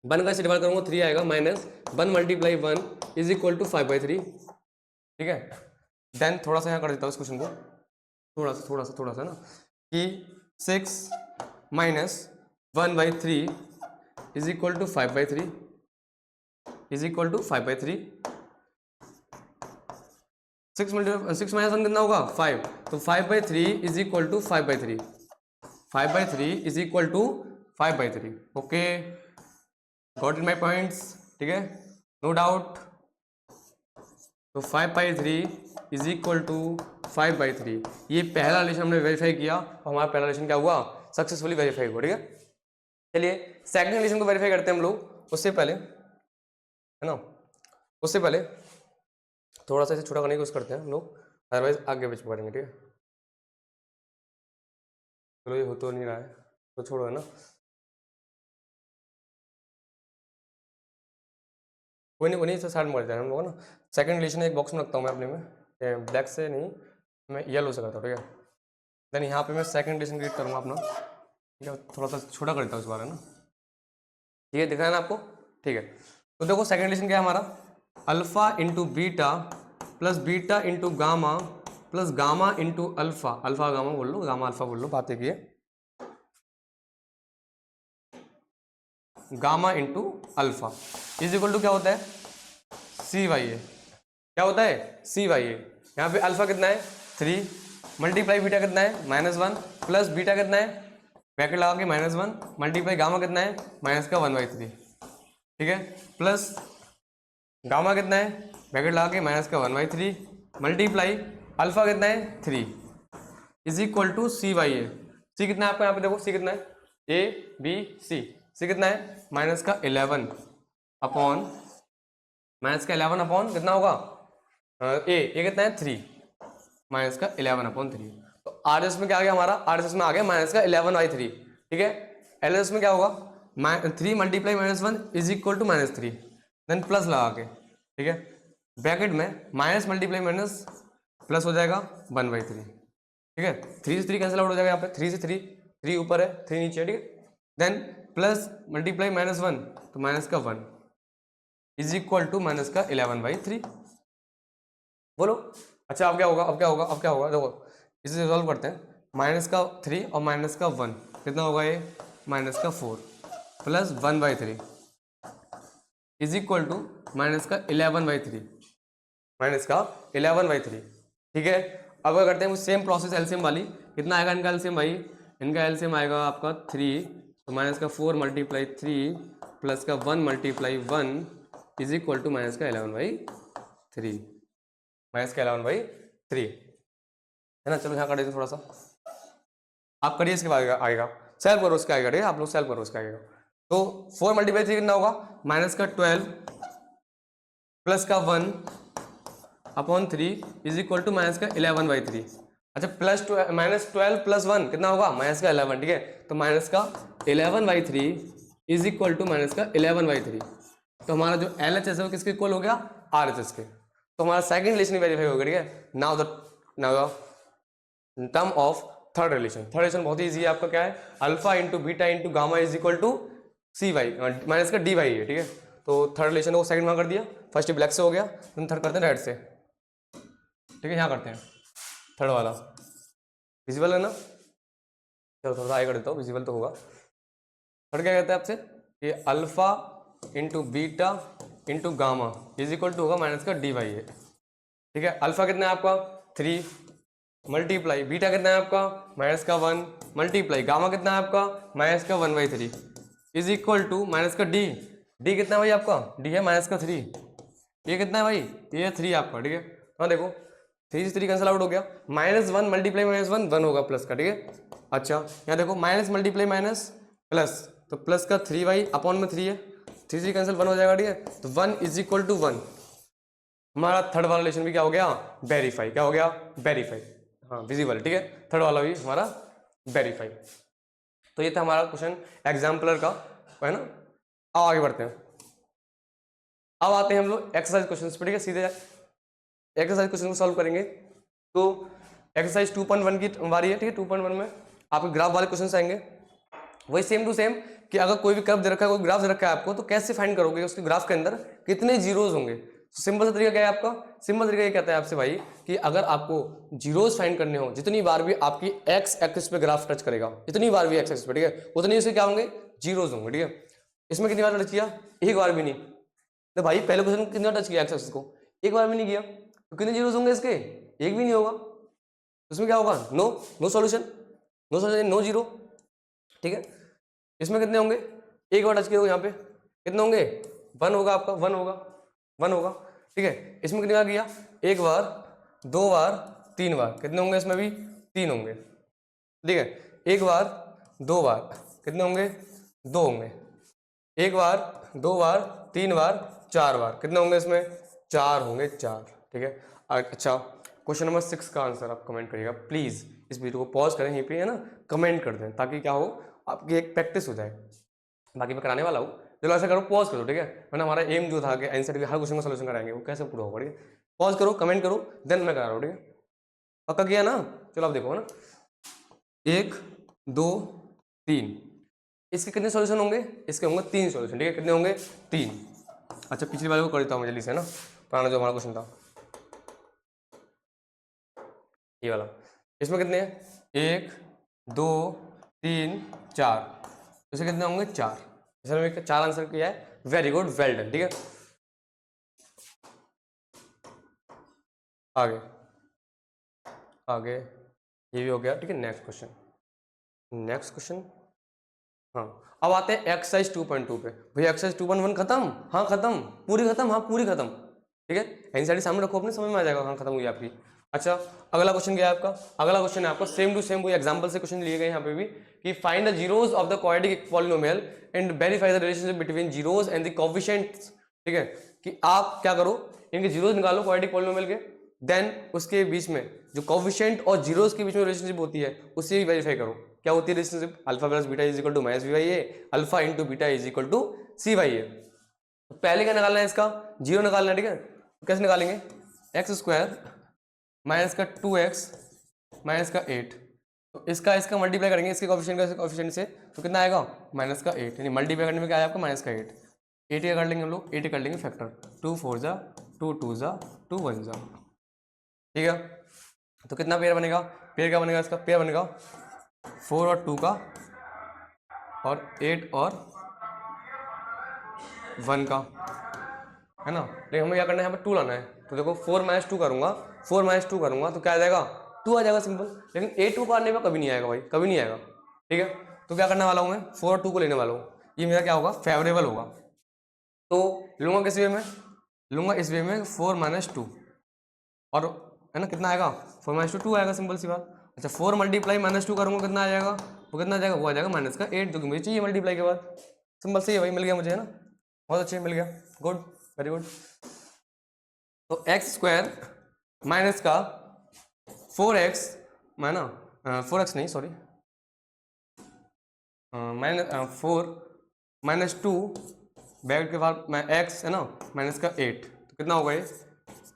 1 का से डिवाइड करूंगा 3 आएगा minus 1 multiply 1 is equal to 5/3। ठीक है, देन थोड़ा सा यहाँ कर देता हूँ इस क्वेश्चन को, थोड़ा सा ना, कि 6 minus 1/3 is equal to 5/3 is equal to 5/3। 6 minus 1 कितना होगा 5, तो 5/3 is equal to 5/3। 5/3 is equal to 5/3। Okay, got in my points, ठीक है, नो डाउट। तो 5/3 इज इक्वल टू 5/3, ये पहला रिलेशन हमने वेरीफाई किया और हमारा पहला रिलेशन क्या हुआ, सक्सेसफुली वेरीफाई हुआ, ठीक है। चलिए सेकंड रिलेशन को वेरीफाई करते हैं हम लोग। उससे पहले है ना, उससे पहले थोड़ा सा इसे छोटा करने की कोशिश करते हैं हम लोग, अदरवाइज आगे बच पड़ेंगे, ठीक है। चलो ये हो तो नहीं रहा है तो छोड़ो, है ना, कोई नहीं कोई नहीं, साइड में करते हैं हम लोग ना। सेकंड रिलेशन एक बॉक्स में रखता हूँ मैं अपने में, ब्लैक से नहीं, मैं येलो से करता हूँ, ठीक है। देन यहाँ पे मैं सेकंड रिलेशन क्रिएट करूँगा अपना, ठीक है, थोड़ा सा छोटा कर देता हूँ इस बार, है ना, ठीक है, दिख रहा है ना आपको, ठीक है। तो देखो सेकंड रिलेशन क्या है हमारा, alpha into beta plus beta into gamma plus gamma into alpha, alpha gamma बोल लो, गामा अल्फा बोल लो, बात एक ही है, gamma into alpha is equal to क्या होता है, सी वाई ए, क्या होता है, सी वाई ए। यहाँ पे अल्फा कितना है 3 मल्टीप्लाई बीटा कितना है -1 प्लस बीटा कितना है, ब्रैकेट लगा के -1 मल्टीप्लाई गामा कितना है -1/3, ठीक है, प्लस गामा कितना है, ब्रैकेट लगा के -1/3 मल्टीप्लाई अल्फा कितना है 3 is equal to C by a. C कितना है आपका, यहाँ पे देखो सी कितना है, ए बी सी, सी कितना है -11 अपॉन -11 अपॉन कितना होगा, ए कितना है 3 -11/3। तो आर एस में क्या आ गया हमारा, आर एस में आ गया -11/3, ठीक है। एल एस में क्या होगा 3 multiply -1 is equal to -3, then plus लगा के, ठीक है, ब्रैकेट में माइनस मल्टीप्लाई माइनस प्लस हो जाएगा 1/3, ठीक है। 3 से 3 कैंसिल आउट हो जाएगा, यहाँ पे 3 से 3 ऊपर है 3 नीचे है, ठीक है। देन प्लस मल्टीप्लाई -1 तो -1 इज इक्वल टू -11/3, बोलो। अच्छा अब क्या होगा, अब क्या होगा, अब क्या होगा, देखो इसे रिजॉल्व करते हैं, -3 और -1 कितना होगा, ये -4 प्लस 1/3 इज इक्वल टू -11/3, -11/3, ठीक है। अब क्या करते हैं वो सेम प्रोसेस एलसीएम वाली, कितना आएगा इनका एलसीएम भाई, इनका एलसीएम आएगा आपका 3, तो -4 मल्टीप्लाई 3 प्लस का 1 मल्टीप्लाई 1 इज इक्वल टू -11/3, -11/3, है ना। चलो यहाँ कर देते थोड़ा सा, आप करिए इसके बाद आएगा, सेल्फ करो उसका आएगा, ठीक है, आप लोग सेल्फ करो उसका आएगा। तो 4 मल्टीप्लाई 3 कितना होगा, -12 प्लस का 1 अपॉन 3 इज इक्वल टू -11/3। अच्छा -12 प्लस 1 कितना होगा -11, ठीक है। तो -11/3 इज इक्वल टू -11/3। तो हमारा जो LHS है वो किसके इक्वल हो गया, RHS के। तो हमारा सेकंड रिलेशन वेरीफाई हो गया, ठीक है। Now the term of third relation, third relation बहुत ही ईजी है आपका, क्या है, alpha into beta into gamma is equal to C by minus का डी वाई है, ठीक है। तो थर्ड रिलेशन को सेकंड में कर दिया, फर्स्ट ब्लैक से हो गया, हम थर्ड करते हैं रेड से, ठीक है। यहाँ करते हैं थर्ड वाला, विजिबल है ना, चलो थोड़ा आगे कर देता हूँ, विजिबल तो होगा। थर्ड क्या कहते हैं आपसे, ये alpha into beta into gamma is equal to होगा माइनस का डी वाई है, ठीक है। अल्फा कितना है आपका 3 मल्टीप्लाई बीटा कितना है आपका -1 मल्टीप्लाई गामा कितना है आपका -1/3 इज इक्वल टू माइनस का डी, डी कितना है भाई आपका, डी है -3, ये कितना है भाई, ये 3 आपका, ठीक है। हाँ देखो 3 से 3 कैंसिल आउट हो गया, -1 मल्टीप्लाई -1 1 होगा प्लस का, ठीक है। अच्छा यहाँ देखो माइनस मल्टीप्लाई माइनस प्लस, तो प्लस का 3y अपॉन में 3 है, 3 से कैंसिल 1 हो जाएगा, ठीक है। तो 1 इज इक्वल टू 1, हमारा थर्ड वाला रिलेशन भी क्या हो गया, वेरीफाई, क्या हो गया, वेरीफाई, हाँ विजिबल, ठीक है। थर्ड वाला भी हमारा वेरीफाई। तो ये था हमारा क्वेश्चन एग्जाम्पलर का, है ना। अब आगे बढ़ते हैं, अब आते हैं हम लोग एक्सरसाइज क्वेश्चन पे, ठीक है। सीधे एक्सरसाइज क्वेश्चन को सॉल्व करेंगे। तो एक्सरसाइज 2.1 की बारी है, ठीक है। 2.1 में आपके ग्राफ वाले क्वेश्चन आएंगे, वही सेम टू सेम कि अगर कोई भी कर्व दे रखा है, कोई ग्राफ दे रखा है आपको, तो कैसे फाइंड करोगे उसके ग्राफ के अंदर कितने जीरोज होंगे। सिंपल सा तरीका क्या है आपका, सिंपल तरीका ये कहता है आपसे भाई कि अगर आपको जीरोज फाइंड करने हो, जितनी बार भी आपकी एक्स एक्सिस पे ग्राफ टच करेगा, जितनी बार भी एक्स एक्सिस पे, ठीक है, उतनी उससे क्या होंगे, जीरोज होंगे, ठीक है। इसमें कितनी बार टच किया, एक बार भी नहीं। तो भाई पहले क्वेश्चन कितनी बार टच किया एक्स एक्सिस को, एक बार भी नहीं किया, तो कितने जीरोज होंगे इसके, एक भी नहीं होगा। उसमें क्या होगा, नो सॉल्यूशन, नो जीरो, ठीक है, इसमें कितने होंगे, एक बार टच किया यहाँ पे कितने होंगे, 1 होगा आपका, 1 होगा, 1 होगा। ठीक है, इसमें कितनी बार किया, एक बार, 2 बार, 3 बार, कितने होंगे इसमें भी, 3 होंगे। ठीक है, एक बार, 2 बार, कितने होंगे, 2 होंगे, एक बार, 2 बार, 3 बार, 4 बार, कितने होंगे इसमें, 4 होंगे, 4। ठीक है, अच्छा क्वेश्चन नंबर 6 का आंसर आप कमेंट करिएगा प्लीज। इस वीडियो को पॉज करें यहीं पे, है ना, कमेंट कर दें ताकि क्या हो, आपकी एक प्रैक्टिस हो जाए। बाकी मैं कराने वाला हूँ, चलो ऐसा करो, पॉज करो। ठीक है, वरना हमारा एम जो था कि आंसर के हर क्वेश्चन का सोल्यूशन कराएंगे, वो कैसे पूरा होगा। ठीक है, पॉज करो, कमेंट करो, देन मैं करा रहा हूँ। ठीक है, पक्का किया ना, चलो आप देखो ना, 1 2 3, इसके कितने सॉल्यूशन होंगे, इसके होंगे 3 सॉल्यूशन। ठीक है, कितने होंगे, 3। अच्छा पिछली वाले को कर देता हूँ मैं जल्दी से ना, पुराना जो हमारा क्वेश्चन था ये वाला, इसमें कितने हैं, 1 2 3 4, इसमें कितने होंगे, 4। इसमें मैंने 4 आंसर किया है, वेरी गुड, वेल डन। ठीक है, आगे आगे ये भी हो गया। ठीक है, नेक्स्ट क्वेश्चन, नेक्स्ट क्वेश्चन। हाँ, अब आते हैं एक्सरसाइज 2.2 पे। भैया एक्सरसाइज 2.1 खत्म, हाँ खत्म, पूरी खत्म, हाँ पूरी खत्म। ठीक है, एनसीईआरटी सामने रखो, अपने समझ में आ जाएगा हाँ खत्म हुई आपकी। अच्छा, अगला क्वेश्चन क्या है आपका, अगला क्वेश्चन है आपका सेम टू सेम, कोई एग्जांपल से क्वेश्चन लिए गए यहाँ पे भी, कि find the zeros of the quadratic polynomial and verify the relationship between zeros and the coefficients. ठीक है, कि आप क्या करो, इनके जीरोस निकालो क्वाड्रेटिक पॉलिनोमियल के, देन उसके बीच में जो कोएफिशिएंट और जीरोस के बीच में रिलेशनशिप होती है उसे भी वेरीफाई करो। क्या होती है relationship, alpha plus beta is equal to minus B by A, alpha into beta is equal to C by a. पहले क्या निकालना है, इसका जीरो निकालना है। ठीक है, कैसे निकालेंगे, एक्स स्क्वायर माइनस का 2x माइनस का 8, तो इसका मल्टीप्लाई करेंगे, इसके कोएफिशिएंट से, तो कितना आएगा, माइनस का 8, यानी मल्टीप्लाई करने में क्या आया आपका, माइनस का 8। 8 का कर लेंगे हम लोग, 8 कर लेंगे फैक्टर, 2 4 जा 2 2 जा 2 1 जा। ठीक है, तो कितना पेयर बनेगा, पेयर क्या बनेगा, इसका पेयर बनेगा 4 और 2 का, और 8 और 1 का, है ना। लेकिन हमें क्या करना है, यहाँ पे 2 लाना है, तो देखो 4 माइनस 2 करूँगा, 4 माइनस 2 करूँगा तो क्या आ जाएगा, 2 आ जाएगा सिंपल। लेकिन 8 2 करने में कभी नहीं आएगा भाई, कभी नहीं आएगा। ठीक है, तो क्या करने वाला हूँ मैं, 4 और 2 को लेने वाला हूँ, ये मेरा क्या होगा, फेवरेबल होगा। तो लूँगा किस वे में, लूँगा इस वे में 4 माइनस 2, और है ना कितना आएगा, 4 माइनस 2 आएगा, सिंपल सी बात। अच्छा 4 मल्टीप्लाई माइनस 2 करूँगा, कितना आ जाएगा, वो कितना आ जाएगा, वो आ जाएगा माइनस का 8, जो कि मुझे चाहिए मल्टीप्लाई के बाद। सिंपल से ही भाई, मिल गया मुझे, है ना, बहुत अच्छे मिल गया, गुड, वेरी गुड। तो एक्स स्क्वायर माइनस का 4x, मैं ना 4x नहीं सॉरी, माइनस 4 माइनस 2 बैक के बाद मैं x है ना माइनस का 8, तो कितना होगा ये,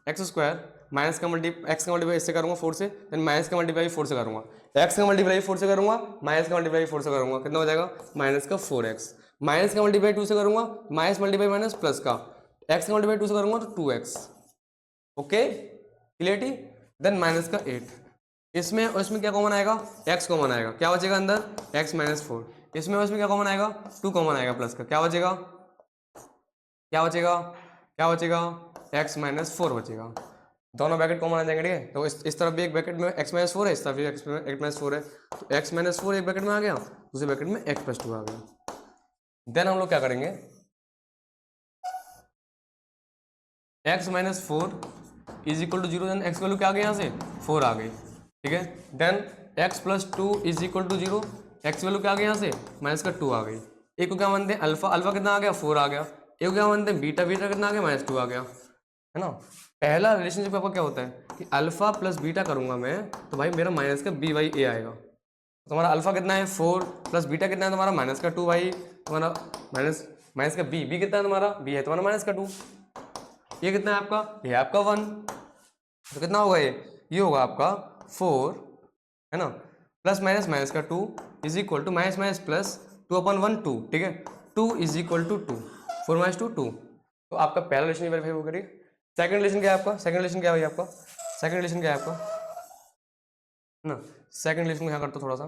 एक्स स्क्वायर माइनस का एक्स का मल्टीप्लाई इससे करूँगा 4 से, देन माइनस का मल्टीप्लाई 4 से करूँगा, एक्स का मल्टीप्लाई 4 से करूँगा, माइनस का मल्टीप्लाई 4 से करूँगा, कितना हो जाएगा, माइनस का 4x, माइनस का मल्टीप्लाई 2 से करूँगा, माइनस मल्टीप्लाई माइनस प्लस का, एक्स का मल्टीप्लाई 2 से करूँगा तो 2x। Okay clarity, then minus का 8, इसमें और इसमें क्या कॉमन आएगा, x कॉमन आएगा, क्या बचेगा अंदर, x माइनस 4, इसमें और इसमें क्या कॉमन आएगा, 2 कॉमन आएगा प्लस का, क्या बचेगा, क्या बचेगा, क्या बचेगा, x माइनस 4 बचेगा, दोनों ब्रैकेट कॉमन आ जाएंगे। ठीक है, तो इस तरफ भी एक ब्रैकेट में x माइनस 4 है, इस तरफ भी x माइनस 4 है, तो x माइनस 4 एक ब्रैकेट में आ गया, दूसरे ब्रैकेट में x प्लस 2 आ गया। देन हम लोग क्या करेंगे, x minus 4 is equal to 0, then x value क्या आ गई, यहाँ से 4 आ गई। ठीक है, then x plus 2 is equal to 0, X value क्या आ गई, यहाँ से माइनस का 2 आ गई। एक को क्या मानते हैं, अल्फा, अल्फा कितना आ गया, 4 आ गया। एक को क्या मानते हैं, बीटा, बीटा कितना आ गया, माइनस 2 आ गया, है ना। पहला रिलेशनशिप आपका क्या होता है कि अल्फा प्लस बीटा करूंगा मैं, तो भाई मेरा माइनस का b बाई ए आएगा। तो तुम्हारा अल्फा कितना है 4, प्लस बीटा कितना है तुम्हारा माइनस का 2 भाई, तुम्हारा माइनस का b कितना है तुम्हारा, b है तुम्हारा माइनस का 2, ये कितना है आपका, ये आपका 1, तो कितना होगा ये होगा आपका 4, है ना, प्लस माइनस माइनस का 2 is equal to minus minus plus 2/1 2। ठीक है, 2 इज इक्वल टू 2, 4 माइनस 2 2, तो आपका पहला रिलेशन वेरीफाई हो गया। सेकंड रिलेशन क्या है आपका, सेकंड रिलेशन क्या है आपका, सेकंड रिलेशन क्या है आपका, है ना, सेकंड रिलेशन को यहाँ करता हूँ थोड़ा सा,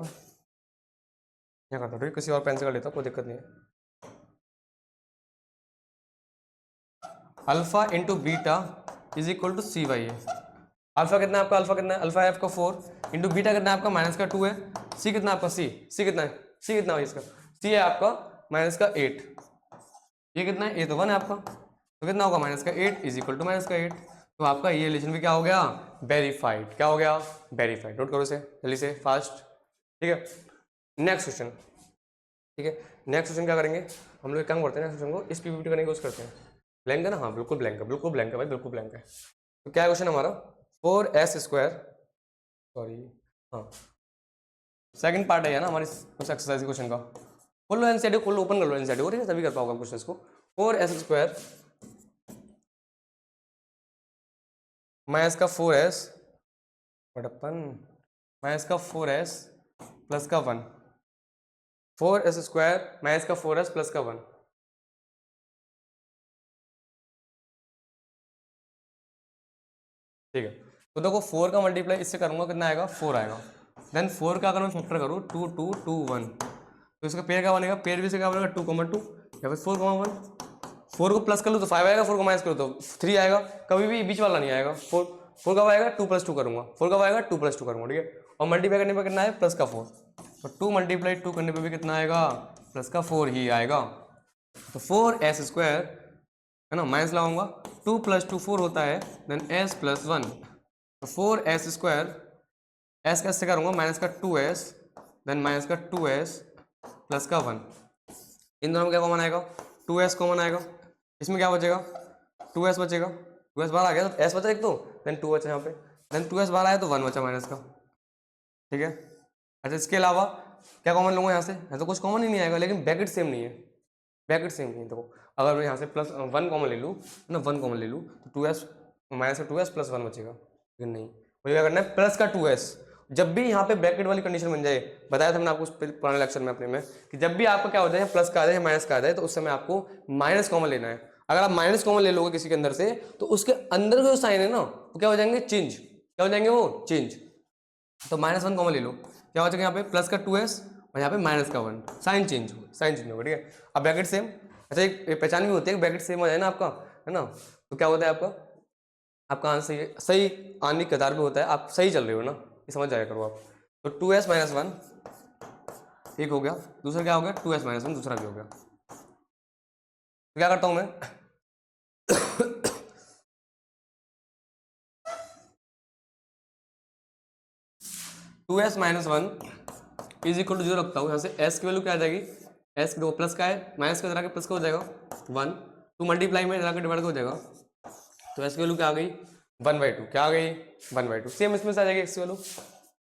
यहाँ करता हूँ, ठीक है, किसी और पेन से कर लेता हूँ, कोई दिक्कत नहीं है। Alpha into beta is equal to C by A, alpha कितना है आपका, अल्फा कितना है, अल्फा है आपका 4, इंटू बीटा कितना है आपका माइनस का 2 है, सी कितना है आपका, सी कितना है सी कितना है इसका, सी है आपका माइनस का 8, ये कितना है, ए तो 1 है आपका, तो कितना होगा माइनस का 8 इज इक्वल टू माइनस का 8। तो आपका ये रिलेशन भी क्या हो गया, वेरीफाइड, क्या हो गया, वेरीफाइड। नोट करो इसे जल्दी से फास्ट, ठीक है। नेक्स्ट क्वेश्चन, ठीक है, नेक्स्ट क्वेश्चन क्या करेंगे हम लोग, काम करते हैं नेक्स्ट क्वेश्चन को इस पीपीटी करने की कोशिश करते हैं। ब्लैंक है ना, हाँ बिल्कुल ब्लैंक है, बिल्कुल ब्लैंक है भाई, बिल्कुल ब्लैंक है। तो क्या क्वेश्चन हमारा, 4s², सॉरी हाँ सेकंड पार्ट है ना हमारी उस एक्सरसाइज क्वेश्चन का। खोल लो एनसीईआरटी, खोल लो, ओपन कर लो एनसीईआरटी को, ठीक है, तभी कर पाओगे क्वेश्चन को। 4s² माइनस का 4s बटप्पन माइनस का 4s प्लस का 1, 4s² माइनस का 4s प्लस का 1, ठीक है। तो देखो 4 का मल्टीप्लाई इससे करूंगा कितना आएगा, 4 आएगा। देन 4 का अगर मैं फैक्टर करूँ 2 2 2 1, तो इसका पेयर क्या बनेगा, पेयर भी से क्या बनेगा 2,2 या फिर 4,1। 4 को प्लस कर लो तो 5 आएगा, 4 को माइनस करो तो 3 आएगा, कभी भी बीच वाला नहीं आएगा। 4 कब आएगा, 2 + 2 करूंगा, 4 कब आएगा 2 + 2 करूंगा, ठीक है। और मल्टीप्लाई करने पर कितना है, प्लस का 4, तो 2 × 2 करने पर भी कितना आएगा, प्लस का 4 ही आएगा। तो 4s² है ना, माइनस लगाऊंगा, 2 + 2 4 होता है, देन s + 1, तो 4s², s कैसे करूँगा, माइनस का 2s, देन माइनस का 2s प्लस का 1, इन दोनों में क्या कॉमन आएगा, 2s कॉमन आएगा, इसमें क्या बचेगा, 2s बचेगा, 2s बाहर आ गया तो s बचा एक, तो देन 2 बचा यहाँ पे, देन 2s बाहर आया तो 1 बचा माइनस का, ठीक है। अच्छा इसके अलावा क्या कॉमन लूँगा यहाँ से, यहाँ तो कुछ कॉमन ही नहीं आएगा, लेकिन ब्रैकेट सेम नहीं है, ब्रैकेट सेम नहीं है। देखो अगर मैं यहाँ से प्लस 1 कॉमन ले लूँ ना, 1 कॉमन ले लूँ तो 2s माइनस का 2s प्लस 1 बचेगा, लेकिन नहीं, मुझे क्या करना है, प्लस का 2s। जब भी यहाँ पे ब्रैकेट वाली कंडीशन बन जाए, बताया था मैंने आपको पुराने लेक्चर में अपने में, कि जब भी आपका क्या हो जाए, प्लस का आ जाए माइनस का आ जाए, तो उस समय आपको माइनस कॉमन लेना है। अगर आप माइनस कॉमन ले लोगे किसी के अंदर से, तो उसके अंदर जो साइन है ना वो क्या हो जाएंगे, चेंज, क्या हो जाएंगे वो, चेंज। तो -1 कॉमन ले लो, क्या हो जाएगा यहाँ पे, प्लस का 2s और यहाँ पे माइनस का 1, साइन चेंज होगा, साइन चेंज होगा, ठीक है। अब ब्रैकेट सेम, अच्छा एक पहचान भी होती है कि ब्रैकेट सेम हो जाए ना आपका, है ना, तो क्या होता है आपका आंसर सही आने की कतार पे होता है, आप सही चल रहे हो ना, ये समझ जाया करो आप। तो 2s - 1 एक हो गया, दूसरा क्या हो गया, 2s - 1 दूसरा भी हो गया। तो क्या करता हूँ मैं 2s - 1 इज इक्वल टू 0 रखता हूँ, यहाँ से s की वैल्यू क्या आ जाएगी, s की, प्लस का है, माइनस का जरा के प्लस का हो जाएगा 1, 2 मल्टीप्लाई में जरा के डिवाइड हो जाएगा, तो s की वैल्यू क्या आ गई, 1/2, क्या आ गई 1/2। सेम इसमें से आ जाएगी x की वैल्यू,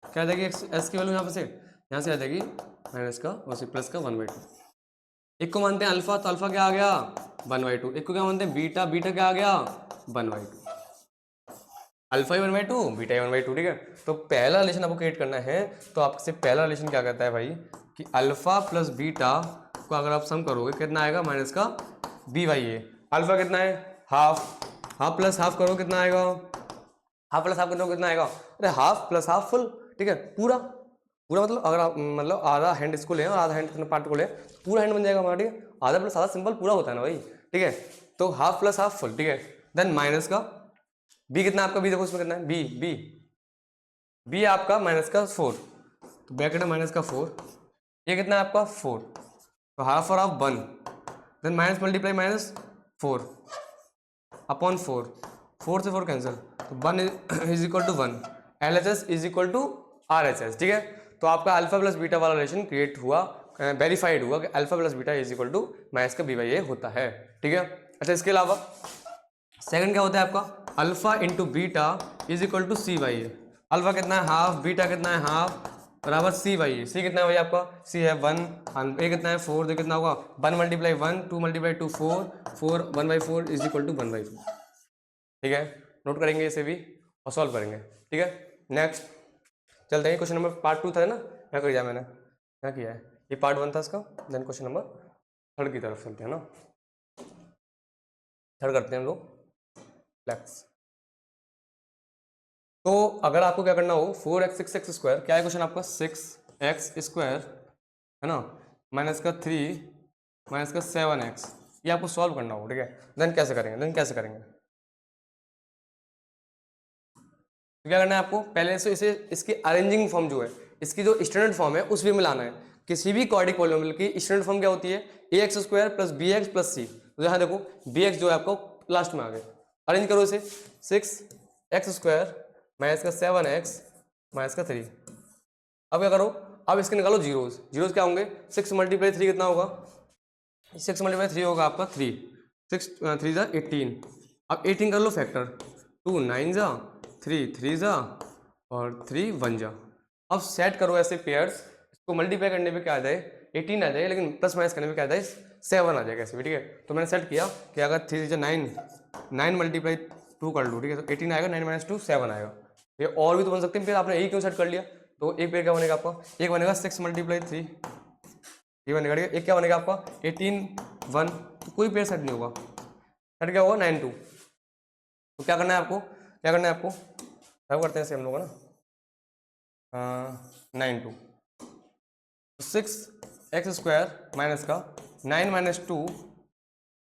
क्या आ जाएगी s की वैल्यू, यहाँ से आ जाएगी माइनस का और प्लस का 1/2। एक को मानते हैं अल्फा, तो अल्फा क्या आ गया 1/2, एक को क्या मानते हैं बीटा, बीटा क्या आ गया 1/2, अल्फा ही 1/2, बीटा ही 1/2, ठीक है। तो पहला रिलेशन आपको क्रिएट करना है, तो आपसे पहला रिलेशन क्या कहता है भाई, कि अल्फा प्लस बीटा को अगर आप सम करोगे कितना आएगा, माइनस का b/a। अल्फा कितना है, हाफ, हाफ प्लस हाफ करो कितना आएगा, हाफ प्लस हाफ करो कितना आएगा, अरे हाफ प्लस हाफ फुल, ठीक है, पूरा पूरा मतलब अगर आप मतलब आधा हैंड इसको लें और आधा हैंड पार्ट को लें, पूरा हैंड बन जाएगा हमारा, ठीक है। आधा प्लस आधा सिंपल पूरा होता है ना भाई, ठीक है। तो हाफ प्लस हाफ फुल, ठीक है। देन माइनस का बी कितना आपका, बी देखो इसमें कितना है, बी बी बी आपका माइनस का 4, तो ब्रैकेट है माइनस का 4, ये कितना है आपका 4, तो हाफ और half 1, then minus multiply minus 4 upon 4, 4 से 4 कैंसिल, तो 1 is equal to 1, LHS is equal to RHS, ठीक है। तो आपका अल्फा प्लस बीटा वाला रिलेशन क्रिएट हुआ, वेरीफाइड हुआ कि alpha plus beta is equal to minus का b/a होता है, ठीक है। अच्छा इसके अलावा सेकंड क्या होता है आपका, alpha into beta is equal to c/a। Alpha कितना है हाफ, बीटा कितना है हाफ, बराबर c/a। सी कितना है भाई आपका, सी है 1, ए कितना है 4, तो कितना होगा 1 × 1, 2 × 2 4, 4 1/4 इज इक्वल टू 1/2, ठीक है। नोट करेंगे इसे भी और सॉल्व करेंगे, ठीक है। नेक्स्ट चलते हैं, क्वेश्चन नंबर पार्ट 2 था ना, क्या कर दिया मैंने, क्या किया है, ये पार्ट 1 था इसका, देन क्वेश्चन नंबर 3 की तरफ चलते हैं ना, 3 करते हैं हम लोग फ्लैक्स। तो अगर आपको क्या करना हो, 4x 6x², क्या है क्वेश्चन आपका 6x² है ना, माइनस का 3 माइनस का 7x, ये आपको सॉल्व करना हो, ठीक है। देन कैसे करेंगे, तो क्या करना है आपको, पहले से इसे इसकी अरेंजिंग फॉर्म जो है, इसकी जो स्टैंडर्ड फॉर्म है उस वे में लाना है, किसी भी क्वाड्रेटिक पॉलिनोमियल की स्टैंडर्ड फॉर्म क्या होती है, ax² plus bx plus c। तो यहाँ देखो bx जो है आपको लास्ट में आ गए, अरेंज करो इसे, 6x² माइनस का 7x माइनस का 3। अब क्या करो, अब इसके निकालो जीरोज, जीरोज क्या होंगे, 6 मल्टीप्लाई 3 कितना होगा, 6 मल्टीप्लाई 3 होगा आपका 3, 6 3 जा 18। अब 18 कर लो फैक्टर, 2 9 जा 3 3 जा और 3 1 जा। अब सेट करो ऐसे पेयर्स, इसको मल्टीप्लाई करने पे क्या आ जाए 18 आ जाए, लेकिन प्लस माइनस करने पे क्या आ जाए 7 आ जाएगा ऐसे भी, ठीक है। तो मैंने सेट किया कि अगर 3 जा 9, 9 मल्टीप्लाई 2 कर लूँ, ठीक है, तो 18 आएगा, 9 माइनस 2 7 आएगा। ये और भी तो बन सकते हैं, फिर आपने यही क्यों सेट कर लिया। तो एक पेयर क्या बनेगा आपका, एक बनेगा 6 मल्टीप्लाई 3, ये बनेगा, ठीक है। एक क्या बनेगा आपका 18 1, तो कोई पेयर सेट नहीं होगा, सेट क्या होगा 9 2। तो क्या करना है आपको, क्या करना है आपको, क्या करते हैं सेम लोग ना, 9 2, 6x² माइनस का 9 माइनस 2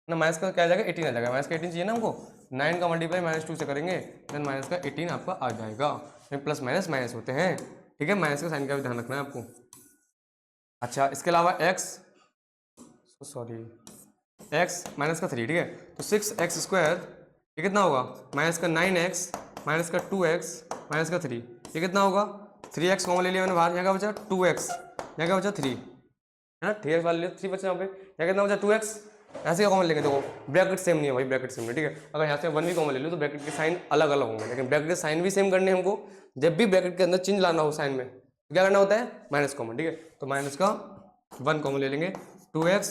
ना, माइनस का क्या आ जाएगा 18 आ जाएगा, माइनस का 18 चाहिए ना हमको, 9 का मल्टीप्लाई माइनस 2 से करेंगे, देन माइनस का 18 आपका आ जाएगा। प्लस माइनस माइनस होते हैं, ठीक है, माइनस का साइन का भी ध्यान रखना है आपको। अच्छा, इसके अलावा x माइनस का 3, ठीक है, तो 6x² ये कितना होगा, माइनस का 9x माइनस का 2x माइनस का 3, ये कितना होगा, 3x कॉमन ले लिया मैंने बाहर, यहाँ का बचा 2x, यहाँ का बचा 3, है ना, 3x वाले लिया 3 बचा यहाँ पे, यहाँ कितना बचा 2x, ऐसे क्या कॉमन लेंगे, देखो ब्रैकेट सेम नहीं है भाई, ब्रैकेट सेम नहीं, ठीक है। अगर यहाँ से 1 भी कॉमन ले लो तो ब्रैकेट के साइन अलग अलग होंगे, लेकिन ब्रैकेट के साइन भी सेम करने हमको। जब भी ब्रैकेट के अंदर चेंज लाना हो साइन में तो क्या करना होता है, माइनस कॉमन, ठीक है। तो माइनस का 1 कॉमन ले लेंगे, 2x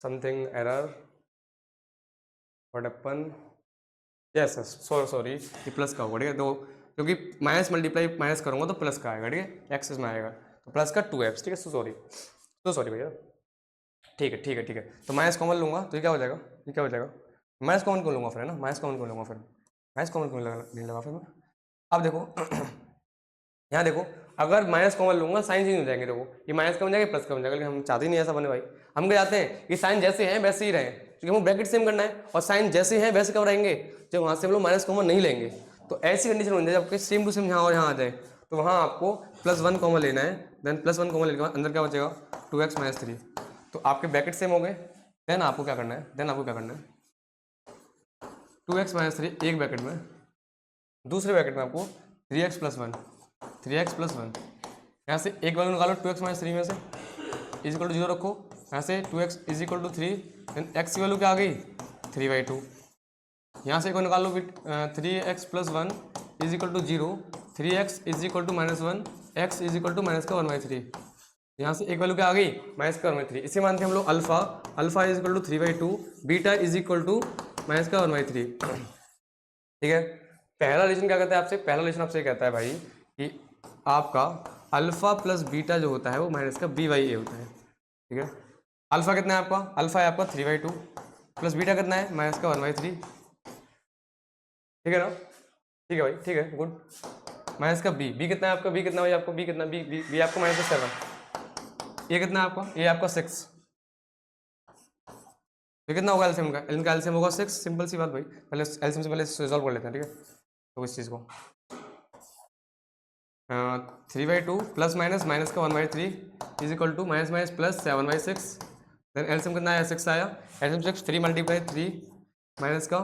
something error what happen, yes sorry ये प्लस का होगा, ठीक है। तो क्योंकि माइनस मल्टीप्लाई माइनस करूंगा तो प्लस का आएगा, ठीक है, एक्सेस में आएगा, तो प्लस का 2x, ठीक है। सॉरी भैया, ठीक है ठीक है ठीक है। तो माइनस कॉमन लूंगा तो ये क्या हो जाएगा, ये क्या हो जाएगा, माइनस कॉमन क्यों लूंगा फिर, है ना, माइनस कॉमन क्यों लूंगा फिर, माइनस कॉमन क्यों नहीं लगा फिर मैं। अब देखो यहाँ देखो, अगर माइनस कॉमन लूंगा साइन चेंज हो जाएंगे, देखो ये माइनस का बन जाएगा प्लस का बन जाएगा, लेकिन हम चाहते ही नहीं ऐसा बने भाई। हम क्या चाहते हैं कि साइन जैसे हैं वैसे ही रहे, क्योंकि हमको ब्रैकेट सेम करना है, और साइन जैसे हैं वैसे कब रहेंगे, जब वहाँ से हम लोग माइनस कॉमन नहीं लेंगे। तो ऐसी कंडीशन बन जाए जबकि सेम टू सेम यहाँ और यहाँ आ जाए, तो वहाँ आपको +1 कॉमन लेना है, देन +1 कॉमन लेने के बाद अंदर क्या बचेगा 2x माइनस 3। तो आपके ब्रैकेट सेम हो गए, देन आपको क्या करना है, 2x माइनस 3 एक ब्रैकेट में, दूसरे ब्रैकेट में आपको 3x प्लस 1, यहाँ से एक वैल्यू निकालो 2x माइनस 3 में से, इज इक्वल टू 0 रखो, यहाँ से 2x is equal to 3, then x की वैल्यू क्या आ गई 3/2, यहाँ से एक और निकालो 3x plus 1 is equal to 0, 3x is equal to -1, x is equal to minus का 1/3, यहाँ से एक वैल्यू क्या आ गई माइनस का 1/3। इसे मानते हैं हम लोग alpha is equal to 3/2, beta is equal to minus का 1/3, ठीक है। पहला रिलेशन क्या कहता है आपसे, पहला रिलेशन आपसे कहता है भाई कि आपका अल्फा प्लस बीटा जो होता है वो माइनस का b/a होता है, ठीक है। अल्फा कितना है आपका, अल्फा है आपका 3/2 प्लस बीटा कितना है माइनस का 1/3, ठीक है ना, ठीक है भाई, ठीक है, गुड। माइनस का बी कितना है आपका, बी कितना भाई आपको, बी कितना, बी आपको माइनस का 7, ये कितना है आपका, ये आपका 6, ये कितना होगा एलसीएम का, इनका एलसीएम होगा 6, सिंपल सी बात भाई। पहले एलसीएम से पहले रिजॉल्व कर लेते हैं, ठीक है। तो इस चीज़ को 3/2 प्लस माइनस का 1/3 is equal to minus minus plus 7/6, then LCM कितना आया 6 आया, एलसीएम 6 3 मल्टीप्लाई 3 माइनस का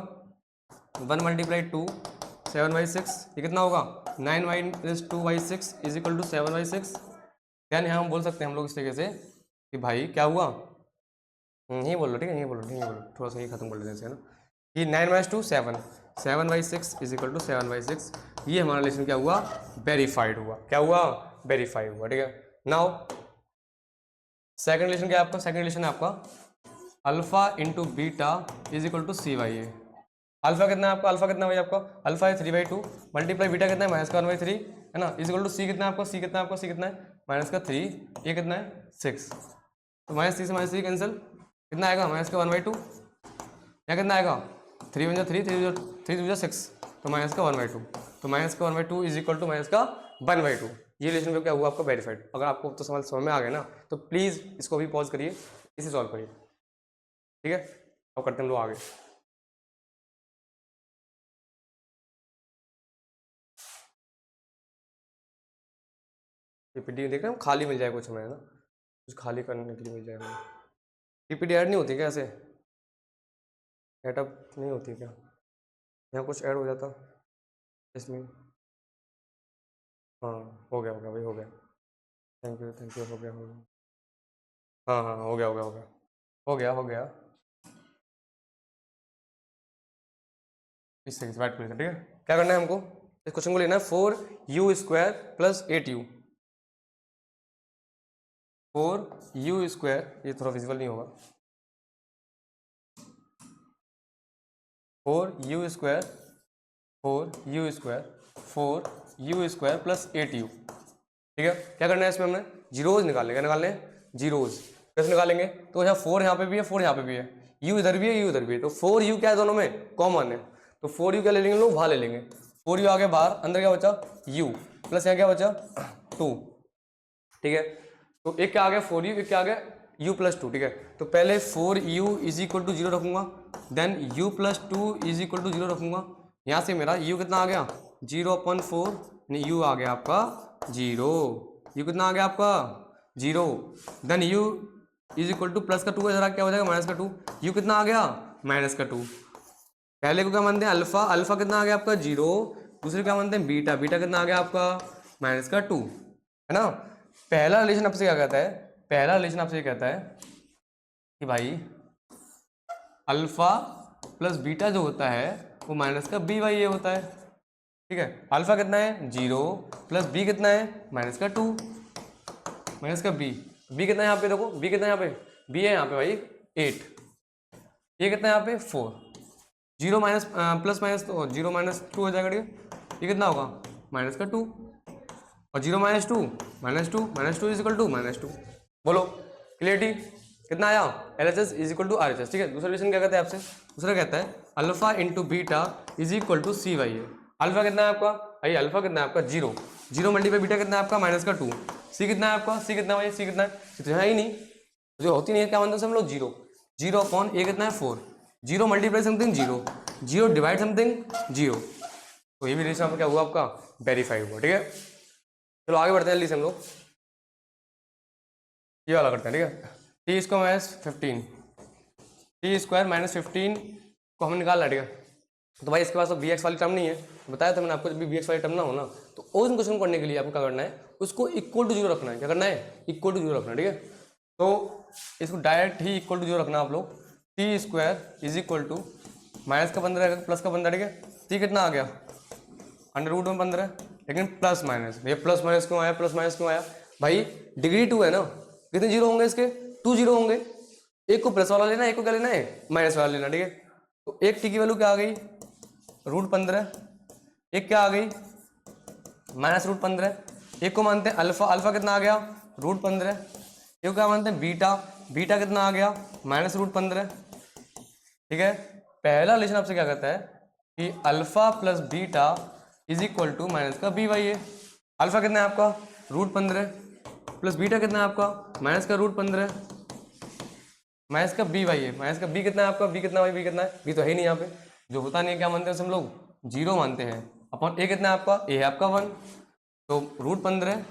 1 मल्टीप्लाई 2 7/6, ये कितना होगा 9 माइनस 2/6 इज इक्वल टू 7/6। यानी यहाँ हम बोल सकते हैं हम लोग इस तरीके से कि भाई क्या हुआ, यही बोल लो, ठीक है, यही बोलो, थोड़ा सा ये खत्म कर लेते हैं ना, कि 9 माइनस 2 7/6 इज इक्वल टू 7/6, ये हमारा रिलेशन क्या हुआ, वेरीफाइड हुआ, क्या हुआ, वेरीफाइड हुआ, ठीक है। नाउ सेकंड रिलेशन क्या है आपका, सेकंड रिलेशन है आपका alpha into beta is equal to c/a। Alpha कितना है आपका, अल्फा कितना भाई आपका, अल्फा है 3/2 मल्टीप्लाई बीटा कितना है माइनस का 1/3, है ना, इज इक्वल टू सी कितना है आपका, सी कितना है आपका, सी कितना है माइनस का 3, ये कितना है 6, तो -3 से -3 कैंसिल, कितना आएगा माइनस का 1/2, या कितना आएगा 3 × 3 3 2 6, तो माइनस का 1/2, तो माइनस का 1/2 इज इक्वल टू माइनस का 1/2। ये रिलेशन क्या हुआ आपका वेरीफाइड। अगर आपको तो समझ में आ गया ना, तो प्लीज़ इसको भी पॉज करिए, इसे सॉल्व करिए, ठीक है। अब करते हैं हम लोग आगे। पीपीटी देख रहे हैं, खाली मिल जाए कुछ हमें, है ना, कुछ खाली करने के लिए मिल जाएगा। पीपीटी ऐड नहीं होती क्या ऐसे, सेटअप नहीं होती क्या, यहाँ कुछ ऐड हो जाता इसमें। हाँ हो गया भाई, हो गया, थैंक यू, हो गया, हो गया। हाँ हाँ हो गया, हो गया, हो गया, हो गया, हो गया। इस सेकंड वाइट, ठीक है। क्या करना है हमको, इस क्वेश्चन को लेना है 4u² प्लस 8u। 4u², ये थोड़ा विजिबल नहीं होगा, 4u², 4u² 4u² plus 8u, ठीक है। क्या करना है इसमें, हमने जीरोज निकालने, क्या निकालने हैं, जीरोज। कैसे निकालेंगे, तो यहाँ 4 यहाँ पे भी है, 4 यहाँ पे भी है, u इधर भी है, u इधर भी है, तो 4u क्या है दोनों में, कॉमन है, तो 4u क्या ले लेंगे लोग, बाहर ले लेंगे। 4u आ गया बाहर, अंदर क्या बचा, u प्लस यहाँ क्या बचा 2, ठीक है। तो एक क्या आ गया 4u, एक क्या आ गया u प्लस 2, ठीक है। तो पहले 4u इज इक्वल टू 0 रखूंगा, then u plus 2 is equal to 0 रखूंगा। यहाँ से मेरा u कितना आ गया 0/4, नहीं u आ गया आपका 0, u कितना आ गया आपका 0, then u is equal to plus का 2 जरा क्या हो जाएगा माइनस का 2, u कितना आ गया माइनस का 2। पहले को क्या मानते हैं अल्फा, अल्फा कितना आ गया आपका 0, दूसरे क्या मानते हैं बीटा, बीटा कितना आ गया आपका माइनस का 2, है ना। पहला रिलेशन आपसे क्या कहता है, पहला रिलेशन आपसे कहता है कि भाई अल्फा प्लस बीटा जो होता है वो माइनस का b/a होता है, ठीक है। अल्फा कितना है 0 प्लस बी कितना है माइनस का 2, माइनस का b कितना है यहाँ पे, देखो b कितना है यहाँ पे, b है यहाँ पे भाई 8, ये कितना है यहाँ पे 4, 0 माइनस प्लस माइनस तो 0 माइनस 2 हो जाएगा, ठीक है। ये कितना होगा माइनस का 2, और 0 minus 2 minus 2 minus 2 is equal to minus 2। बोलो क्लियरिटी, कितना आया LHS is equal to RHS, ठीक है। दूसरा रिलेशन क्या कहता है आपसे, दूसरा कहता है alpha into beta is equal to C/A। Alpha कितना है आपका भाई, अल्फा कितना है आपका 0, 0 मल्टीप्लाई बीटा कितना है आपका माइनस का 2, सी कितना है आपका, सी कितना भाई, सी कितना है, तो यहाँ ही नहीं, जो होती नहीं है क्या मानते हैं हम लोग 0, 0/a कितना है 4, 0 मल्टीप्लाई समथिंग 0, 0 डिवाइड समथिंग 0, तो ये भी रिलेशन आपका क्या हुआ आपका वेरीफाई हुआ, ठीक है। चलो आगे बढ़ते हैं जल्दी से हम लोग, ये वाला करते हैं, ठीक है। T square minus 15, T square minus 15 को हमने निकाला, ठीक है। तो भाई इसके पास तो बी एक्स वाली टर्म नहीं है, बताया था मैंने आपको, जब भी बी एक्स वाली टर्म ना हो ना, तो उस क्वेश्चन को करने के लिए आपको क्या करना है, उसको इक्वल टू 0 रखना है, क्या करना है इक्वल टू 0 रखना है, ठीक है। तो इसको डायरेक्ट ही इक्वल टू 0 रखना आप लोग, T square is equal to minus का 15 प्लस का 15, ठीक है। टी कितना आ गया अंडर रूट में 15, लेकिन प्लस माइनस, ये प्लस माइनस क्यों आया, प्लस माइनस क्यों आया भाई, डिग्री 2 है ना, कितने जीरो होंगे इसके 2 जीरो होंगे, एक को प्लस वाला लेना है, एक को क्या लेना है माइनस वाला लेना, ठीक है। तो एक टी की वैल्यू क्या आ गई √15, एक क्या आ गई माइनस √15, एक को मानते हैं अल्फा, अल्फा कितना आ गया √15, एक को क्या मानते हैं बीटा, बीटा कितना आ गया माइनस √15, ठीक है। पहला रिलेशन आपसे क्या कहता है कि alpha plus beta is equal to minus का b/a। अल्फा कितना है आपका √15 प्लस बीटा कितना है आपका माइनस का √15 माइनस का b/a, माइनस का b कितना है आपका, b कितना भाई, b कितना है, b तो है ही नहीं यहाँ पे, जो होता नहीं है क्या मानते हैं हम लोग 0 मानते हैं, अपॉन a कितना है आपका, a है आपका 1, तो √15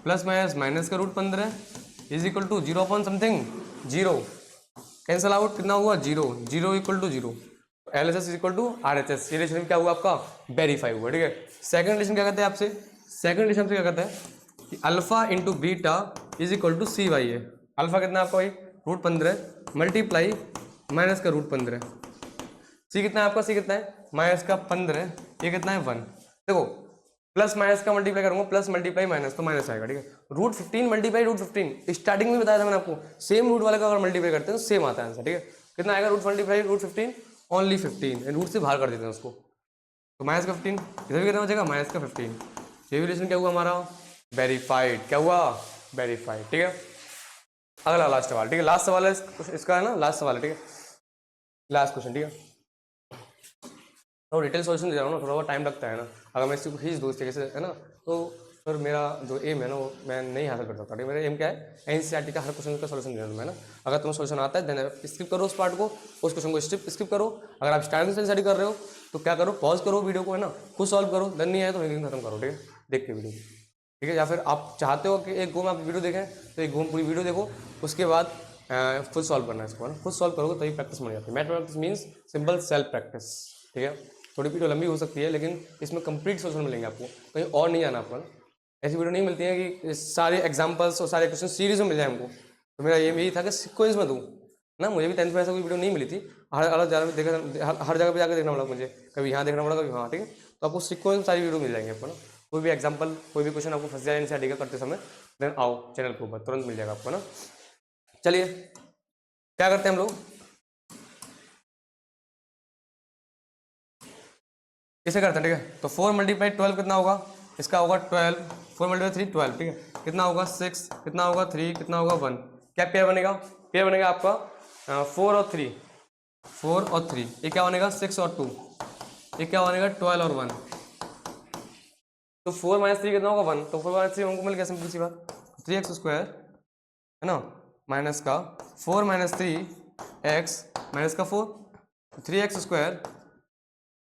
प्लस माइनस माइनस का √15 is equal to 0 upon something 0, cancel out कितना हुआ 0, 0 equal to 0, LHS is equal to RHS, ये रिलेशन क्या हुआ आपका वेरीफाई हुआ, ठीक है। सेकंड रिलेशन क्या कहते हैं आपसे, सेकंड रिलेशन से क्या कहता है कि alpha into beta is equal to C/A। Alpha कितना है आपका भाई √15 मल्टीप्लाई माइनस का √15, सी कितना है आपका, सी कितना है माइनस का 15, ये कितना है 1, देखो प्लस माइनस का मल्टीप्लाई करूंगा, प्लस मल्टीप्लाई माइनस तो माइनस आएगा, ठीक है। √15 मल्टीप्लाई √15, स्टार्टिंग में बताया था मैंने आपको, सेम रूट वाले का अगर मल्टीप्लाई करते हैं तो सेम आता है आंसर, ठीक है। कितना आएगा √15 ओनली 15, रूट से बाहर कर देते हैं उसको, तो माइनस का 15, इधर भी कितना हो जाएगा माइनस का 15, ये रिलेशन क्या हुआ हमारा वेरीफाइड, क्या हुआ वेरीफाइड, ठीक है। अगला लास्ट सवाल, ठीक है, लास्ट सवाल है इसका, है ना, लास्ट सवाल है, ठीक है, लास्ट क्वेश्चन, ठीक है। तो डिटेल सॉल्यूशन दे रहा हूँ ना, थोड़ा बहुत टाइम लगता है ना, अगर मैं इसको खींच दूँ इस तरीके से, है ना, तो फिर मेरा जो एम है ना वो मैं नहीं हासिल कर सकता, ठीक है। मेरा एम क्या है NCERT का हर क्वेश्चन का सॉल्यूशन देना है ना, अगर तुम्हें सॉल्यूशन आता है देन स्किप करो उस पार्ट को, उस क्वेश्चन को स्किप करो। अगर आप स्टार्टिंग से स्टडी कर रहे हो तो क्या करो, पॉज करो वीडियो को, है ना, खुद सॉल्व करो, देन नहीं आए तो खत्म करो, ठीक है, देख के वीडियो। ठीक है। या फिर आप चाहते हो कि एक गो में आप वीडियो देखें तो एक गो में पूरी वीडियो देखो, उसके बाद खुद सॉल्व करना है इसको, ना खुद सॉल्व करोगे तभी प्रैक्टिस बन जाती है। Math practice means simple self practice. ठीक है, थोड़ी वीडियो लंबी हो सकती है लेकिन इसमें कंप्लीट सोल्यूशन मिलेंगे आपको, कहीं और नहीं जाना आपको। ऐसी वीडियो नहीं मिलती है कि सारे एग्जाम्पल्स और सारे क्वेश्चन सीरीज में मिल जाए हमको। तो मेरा ये यही था कि सिक्वेंस में दूँ ना। मुझे भी 10th में ऐसा कोई वीडियो नहीं मिली थी, हर अलग जगह देखा, हर जगह पे जाकर देखना पड़ा मुझे, कभी यहाँ देखना पड़ा कभी वहाँ। ठीक है, तो आपको सिक्वेंस में सारी वीडियो मिल जाएंगे आपको ना। कोई भी एग्जाम्पल, कोई भी क्वेश्चन आपको फंस जाए एनसीईआरटी का करते समय, देन आओ चैनल के ऊपर, तुरंत मिल जाएगा आपको ना। चलिए क्या करते हैं हम लोग, इसे करते हैं। ठीक है, तो 4 × 12 कितना होगा, इसका होगा 12, 4 × 3 12। ठीक है, कितना होगा 6, कितना होगा 3, कितना होगा 1। क्या पेयर बनेगा, पेयर बनेगा आपका 4 और 3, 4 और 3। ये क्या बनेगा 6 और 2, ये क्या बनेगा 12 और 1। तो 4 - 3 कितना होगा 1, तो 4 - 3 हमको मिल गया, सिंपल सी बात, 3x² है ना, माइनस का 4 - 3x माइनस का 4, 3x²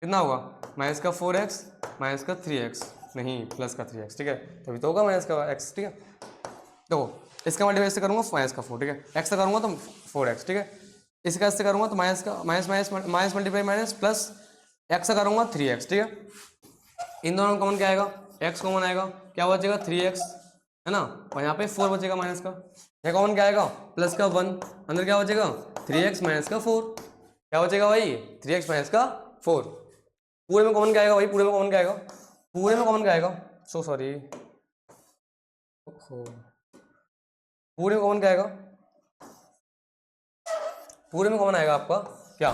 कितना होगा माइनस का 4x माइनस का 3x, नहीं प्लस का 3x। ठीक है, तभी तो होगा माइनस का x। ठीक है, देखो इसका मल्टीप्लाई इससे करूँगा माइनस का 4। ठीक है, x से करूँगा तो 4x। ठीक है, इसका इससे करूँगा तो माइनस का minus minus minus multiply minus plus, x से करूँगा 3x। ठीक है, इन दोनों में कॉमन क्या आएगा, x कॉमन आएगा, क्या बचेगा 3x है ना, और यहाँ पे 4 बचेगा माइनस का। यहाँ कॉमन क्या आएगा प्लस का 1, अंदर क्या बचेगा 3x माइनस का 4, क्या बचेगा भाई 3x माइनस का 4। पूरे में कॉमन क्या आएगा भाई, पूरे में कॉमन क्या आएगा, पूरे में कॉमन क्या आएगा, सो सॉरी, पूरे में कॉमन क्या आएगा, पूरे में कॉमन आएगा आपका क्या,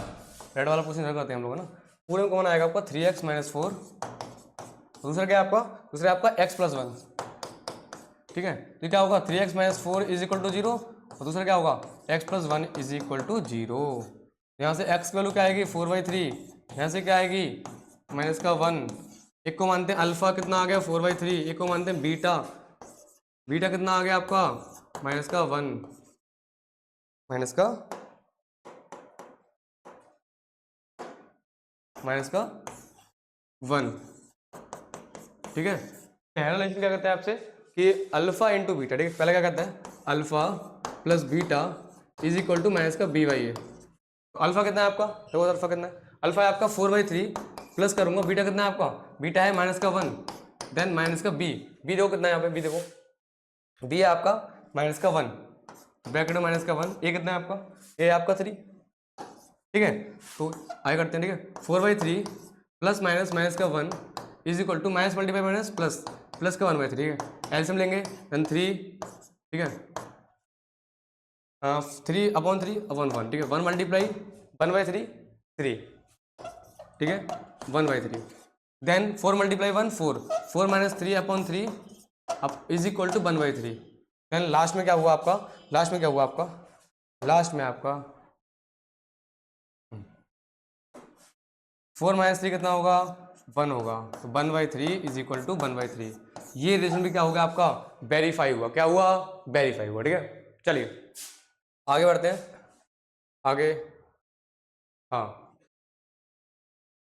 रेड वाला क्वेश्चन करते हैं हम लोग ना। पूरे में कॉमन आएगा आपका 3x माइनस 4, दूसरा क्या है आपका, दूसरा आपका x + 1। ठीक है, तो क्या होगा 3x minus 4 is equal to 0, और दूसरा क्या होगा x + 1 इज इक्वल टू 0। यहाँ से x की वैल्यू क्या आएगी 4/3, यहाँ से क्या आएगी माइनस का 1। एक को मानते हैं अल्फा, कितना आ गया 4/3, एक को मानते हैं बीटा, बीटा कितना आ गया आपका माइनस का 1, माइनस का 1। ठीक है, पहला रिलेशन क्या कहता है आपसे कि अल्फा इंटू बीटा। ठीक है, पहला क्या कहता है alpha plus beta is equal to minus का b/a। तो अल्फा कितना है आपका, देखो अल्फा कितना है, अल्फा है आपका 4/3 प्लस करूंगा बीटा कितना है आपका, बीटा है माइनस का 1, देन माइनस का b, b देखो कितना है यहाँ पे, b देखो b है आपका माइनस का 1, ब्रैकेट में माइनस का 1, ए कितना है आपका, ए आपका 3। ठीक है, तो आगे करते हैं। ठीक है, 4/3 प्लस माइनस माइनस का 1 is equal to minus multiply minus plus, plus का 1/3। ठीक है, एलसीएम लेंगे देन 3। ठीक है, 3/3/1। ठीक है, 1 मल्टीप्लाई 1/3 3। ठीक है, 1/3, देन 4 मल्टीप्लाई 1 4, 4 - 3/3 अब is equal to 1/3। Then last में क्या हुआ आपका, लास्ट में क्या हुआ आपका, लास्ट में आपका 4 - 3 कितना होगा 1 होगा, तो 1/3 इज इक्वल टू 1/3। ये रिलेशन भी क्या होगा आपका वेरीफाई हुआ, क्या हुआ वेरीफाई हुआ। ठीक है, चलिए आगे बढ़ते हैं, आगे। हाँ,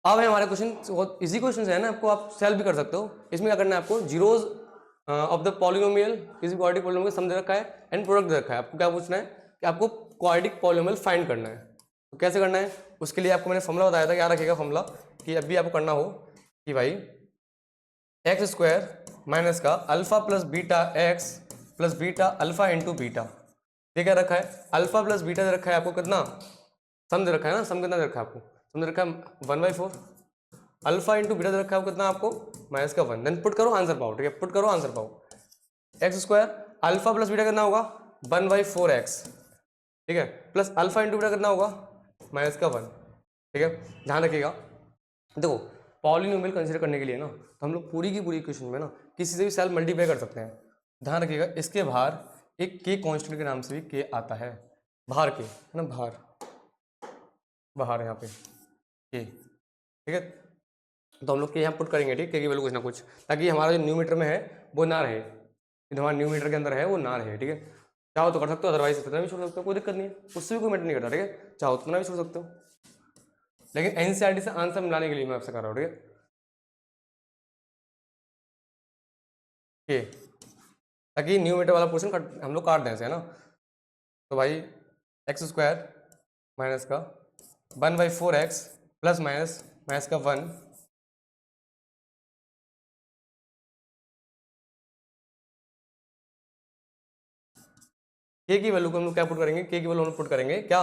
अब है हमारे क्वेश्चन, बहुत इजी क्वेश्चन है ना, आपको आप सॉल्व भी कर सकते हो। इसमें क्या करना है आपको, जीरोज ऑफ द पॉलिनोमियल, किसी क्वाड्रेटिक पॉलिनोमियल सम दे रखा है एंड प्रोडक्ट दे रखा है। आपको क्या पूछना है कि आपको क्वाड्रेटिक पॉलिनोमियल फाइंड करना है। तो कैसे करना है, उसके लिए आपको मैंने फॉर्मूला बताया था, क्या रखेगा फॉर्मूला कि अभी आपको करना हो कि भाई x² माइनस का alpha plus beta x plus beta alpha into beta. ये क्या रखा है अल्फा प्लस बीटा दे रखा है आपको, कितना सम दे रखा है ना, सम कितना दे रखा है आपको, सम दे रखा है 1/4, अल्फा इंटू बीटा दे रखा है आपको कितना, आपको माइनस का 1। देन पुट करो आंसर पाओ। ठीक है, पुट करो आंसर पाओ, x² अल्फा प्लस बीटा कितना होगा 1/4x। ठीक है, प्लस अल्फा इंटू बीटा कितना होगा माइनस का 1। ठीक है, ध्यान रखिएगा, देखो पॉलिनोमियल कंसीडर करने के लिए ना, तो हम लोग पूरी की पूरी इक्वेशन में ना किसी से भी सेल्फ मल्टीप्लाई कर सकते हैं। ध्यान रखिएगा, इसके बाहर एक के कांस्टेंट के नाम से भी के आता है, बाहर के है ना, बाहर बाहर यहाँ पे के। ठीक है, तो हम लोग के यहाँ पुट करेंगे, ठीक है, की वैल्यू कुछ ना कुछ, ताकि हमारा जो न्यूमीटर में है वो ना रहे, जो हमारा न्यूमीटर के अंदर है वो ना रहे। ठीक है, चाहो तो कर सकते हो, अदरवाइज इतना भी छोड़ सकते हो, कोई दिक्कत नहीं है, उससे भी कोई मैटर नहीं करता। ठीक है, चाहो तो इतना भी छोड़ सकते हो, लेकिन एनसीईआरटी से आंसर मिलाने के लिए मैं आपसे कर रहा हूँ। ठीक है, ताकि न्यूमरेटर वाला पोर्शन हम लोग काट दें ऐसे, है ना। तो भाई एक्स स्क्वायर माइनस का 1/4x प्लस माइनस माइनस का 1 के की वैल्यू को हम लोग क्या पुट करेंगे, के की वैल्यू हम पुट करेंगे क्या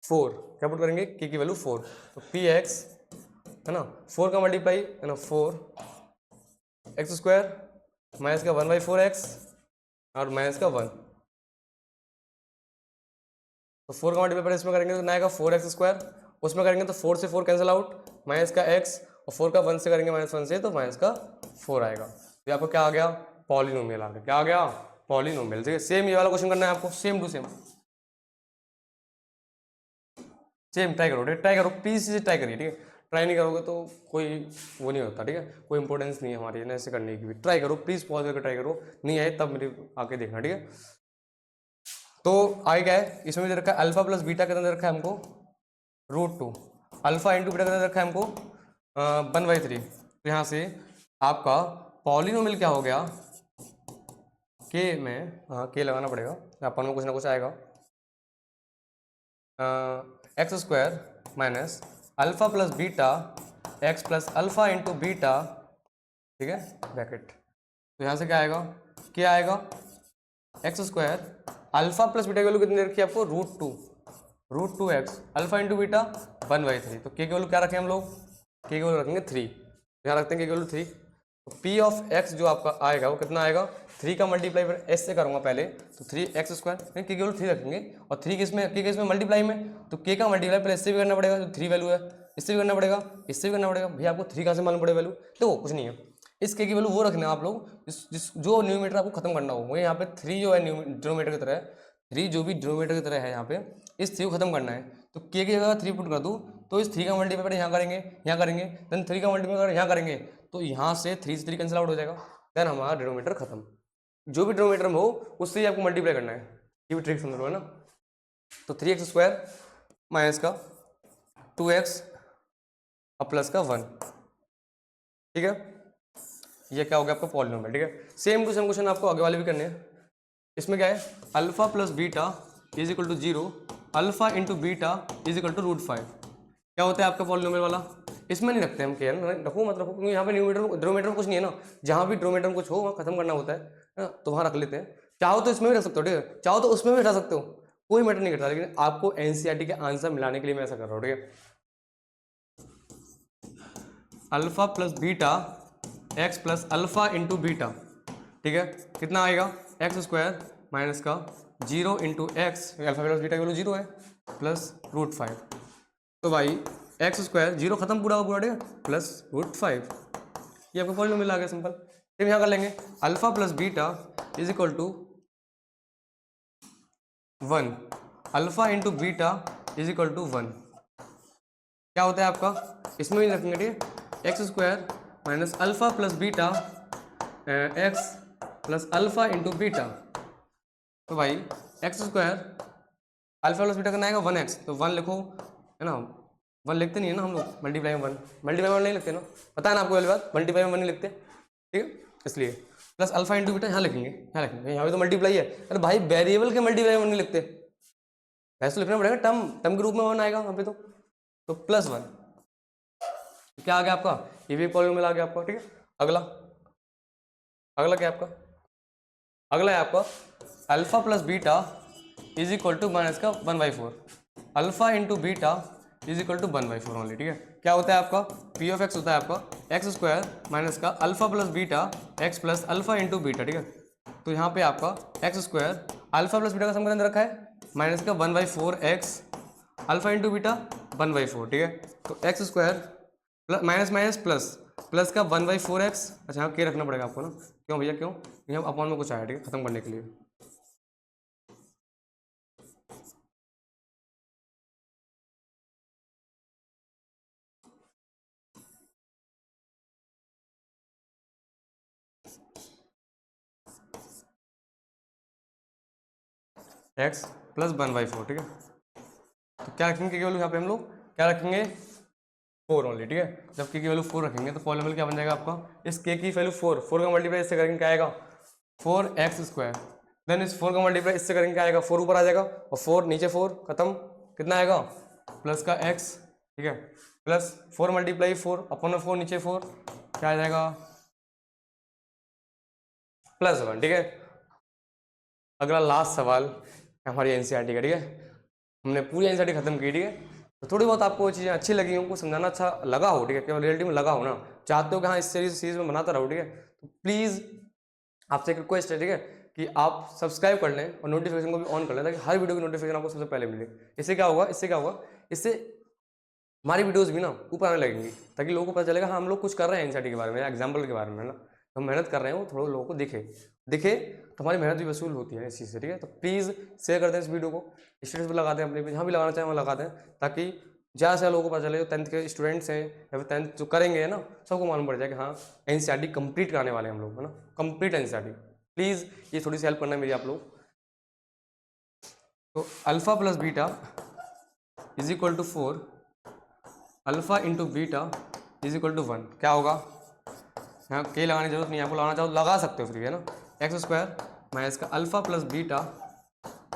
4, क्या पुट करेंगे के की वैल्यू 4। तो पी एक्स है ना 4 का मल्टीप्लाई है ना 4 एक्स स्क्वायर माइनस का 1/4x और माइनस का 1। तो 4 का मल्टीप्लाई इसमें करेंगे तो ना आएगा 4x स्क्वायर, उसमें करेंगे तो 4 से 4 कैंसिल आउट माइनस का x, और 4 का 1 से करेंगे -1 से तो माइनस का 4 आएगा। तो आपको क्या आ गया पॉलिनोमियल आ गया, क्या आ गया पॉलिनोमियल। ठीक है, सेम ये वाला क्वेश्चन करना है आपको, same to same same try करो, ट्राई करो प्लीज से ट्राई करिए। ठीक है, ट्राई नहीं करोगे तो कोई वो नहीं होता। ठीक है, कोई इंपॉर्टेंस नहीं है हमारी ऐसे करने की भी। ट्राई करो प्लीज, पॉज करके ट्राई करो, नहीं आए तब मेरे आके देखना। ठीक है, तो आगे क्या है इसमें दे रखा है अल्फा प्लस बीटा कितना दे रखा है हमको √2, अल्फा इंटू बीटा कितना दे रखा है हमको 1/3। तो यहाँ से आपका पॉलिनोमियल क्या हो गया के में, हाँ के लगाना पड़ेगा, अपन में कुछ ना कुछ आएगा x square minus alpha plus beta x plus alpha into beta, ठीक है ब्रैकेट। तो यहाँ से क्या आएगा, क्या आएगा x square alpha plus beta की वैल्यू कितनी दे रखी है आपको √2 अल्फा इंटू बीटा 1/3। तो के की वैल्यू क्या रखें हम लोग, के की वैल्यू रखेंगे 3, यहाँ रखते हैं के की वैल्यू 3। तो पी ऑफ एक्स जो आपका आएगा वो कितना आएगा 3 का मल्टीप्लाई पर एस से करूँगा पहले, तो 3x स्क्वायर के की वैल्यू 3 रखेंगे, और 3 किस में मल्टीप्लाई में, तो के का मल्टीप्लाई पहले इससे भी करना पड़ेगा जो 3 वैल्यू है, इससे भी करना पड़ेगा, इससे भी करना पड़ेगा। भैया आपको 3 कहाँ से मालूम पड़े वैल्यू, तो कुछ नहीं है, इस के की वैल्यू वो रखना है आप लोग जो न्यूमरेटर आपको खत्म करना हो। वो यहाँ पे 3 जो है डिनोमिनेटर की तरह, 3 जो भी डिनोमिनेटर की तरह है यहाँ पे, इस 3 को खत्म करना है। तो के की जगह 3 पुट कर दूँ तो इस 3 का मल्टीप्लाई यहाँ करेंगे, यहाँ करेंगे, देन 3 का मल्टीप्लाई यहाँ करेंगे, तो यहाँ से 3 से 3 कैंसिल आउट हो जाएगा, देन हमारा डिनोमिनेटर खत्म। जो भी डिनोमिनेटर में हो उससे ही आपको मल्टीप्लाई करना है, ये भी ट्रिक समझ लो है ना। तो 3x स्क्वायर माइनस का 2x और प्लस का 1, ठीक है, ये क्या हो गया आपका पॉलिनोमियल। ठीक है, सेम टू सेम क्वेश्चन आपको आगे वाले भी करने हैं। इसमें क्या है alpha plus beta is equal to 0, alpha into beta is equal to √5। क्या होता है आपका पॉलिनोमियल वाला, इसमें नहीं रखते हम, केयर रखो मत रखो, क्योंकि यहाँ पे डिनोमिनेटर में कुछ नहीं है ना, जहाँ भी डिनोमिनेटर में कुछ हो वहाँ खत्म करना होता है ना, तो वहाँ रख लेते हैं। चाहो तो इसमें भी रख सकते हो, ठीक है, चाहो तो उसमें भी हटा सकते हो, कोई मैटर नहीं करता, लेकिन आपको एनसीईआरटी के आंसर मिलाने के लिए मैं ऐसा कर रहा हूँ। ठीक है, alpha plus beta x plus alpha into beta, ठीक है, कितना आएगा एक्स स्क्वायर माइनस का 0 into x, alpha plus beta की वैल्यू 0 है, प्लस √5। तो भाई एक्स स्क्वायर 0 खत्म पूरा का पूरा, ठीक है, प्लस √5, ये आपको पॉलिनोमियल आ गया सिंपल। फिर यहाँ कर लेंगे alpha plus beta is equal to 1, alpha into beta is equal to 1। क्या होता है आपका, इसमें भी रखेंगे, ठीक है, x square minus alpha plus beta x plus alpha into beta. तो भाई x square alpha plus beta करना आएगा 1x, तो 1 लिखो, है ना, 1 लिखते नहीं है ना हम लोग, मल्टीप्लाई में 1, मल्टीप्लाई में 1 नहीं लिखते ना, पता है ना आपको वाली बात, मल्टीप्लाई में 1 नहीं लिखते, ठीक है, इसलिए प्लस अल्फा इंटू बीटा यहाँ लिखेंगे, यहाँ लिखेंगे, यहाँ पे तो मल्टीप्लाई है। अरे भाई वेरिएबल के मल्टीप्लाई में 1 नहीं लिखते, ऐसे लिखना पड़ेगा, टर्म के रूप में 1 आएगा वहाँ पे, तो प्लस 1। क्या आ गया आपका, ये भी पॉलिनोमियल आ गया आपका। ठीक है, अगला क्या आपका, अगला है आपका alpha plus beta is equal to minus का 1/4, alpha into beta is equal to 1/4 only. ठीक है, क्या होता है आपका पी ऑफ एक्स होता है आपका एक्स स्क्वायर माइनस का alpha plus beta x plus alpha into beta. ठीक है, तो यहाँ पे आपका x square alpha plus beta का समीकरण रखा है माइनस का 1/4 एक्स अल्फा इंटू बीटा 1/4। ठीक है, तो x square plus minus minus plus plus का 1/4 एक्स, अच्छा यहाँ के रखना पड़ेगा आपको ना, क्यों भैया क्यों, यहाँ अपॉन में कुछ आया, ठीक है, खत्म करने के लिए। एक्स प्लस 1/4, ठीक है, तो क्या रखेंगे केवल यहाँ पे हम लोग क्या रखेंगे 4 ओनली। ठीक है, जब के की वैल्यू 4 रखेंगे तो पॉलिनोमियल क्या बन जाएगा आपका, इस के की वैल्यू 4 का मल्टीप्लाई इससे करेंगे क्या आएगा 4x²। देन इस 4 का मल्टीप्लाई इससे करेंगे, क्या आएगा, 4 ऊपर आ जाएगा और 4 नीचे 4, खत्म। कितना आएगा, प्लस का x, ठीक है, प्लस 4 मल्टीप्लाई 4 अपन 4 नीचे 4, क्या आ जाएगा, +1, ठीक है। अगला लास्ट सवाल हमारी एनसीईआरटी का, ठीक है, हमने पूरी एनसीईआरटी खत्म की, ठीक है। तो थोड़ी बहुत आपको चीज़ें अच्छी लगी हों, समझाना अच्छा लगा हो, ठीक है, केवल रियलिटी में लगा हो ना, चाहते हो कि हाँ इस सीरीज में बनाता रहो, ठीक है, तो प्लीज़ आपसे एक रिक्वेस्ट है, ठीक है, कि आप सब्सक्राइब कर लें और नोटिफिकेशन को भी ऑन कर लें, ताकि हर वीडियो की नोटिफिकेशन आपको सबसे पहले मिले। इससे क्या होगा, इससे हमारी वीडियोस भी ना ऊपर आने लगेंगी, ताकि लोगों को पता चलेगा हाँ हम लोग कुछ कर रहे हैं एनसीईआरटी के बारे में या एग्जाम्पल के बारे में, है ना, हम मेहनत कर रहे हैं, वो थोड़ा लोगों को दिखे तो हमारी मेहनत भी वसूल होती है इस चीज़ से, ठीक है। तो प्लीज़ शेयर कर दें इस वीडियो को, स्टेटस पर लगाते हैं, अपने पे जहाँ भी लगाना चाहें वहाँ लगा दें, ताकि ज़्यादा से लोगों को पता चले, जो 10th के स्टूडेंट्स हैं या फिर 10th जो करेंगे, है ना, सबको मालूम पड़ जाए कि हाँ एनसीईआरटी कंप्लीट कराने वाले हैं हम लोग, है ना, कंप्लीट एनसीईआरटी। प्लीज़ ये थोड़ी सी हेल्प करना है मेरी आप लोग। तो alpha plus beta is equal to 4, alpha into beta is equal to 1, क्या होगा, यहाँ के लगाने की जरूरत नहीं है, आपको लगाना चाहो तो लगा सकते हो फिर भी, है ना, x² माइनस का alpha plus beta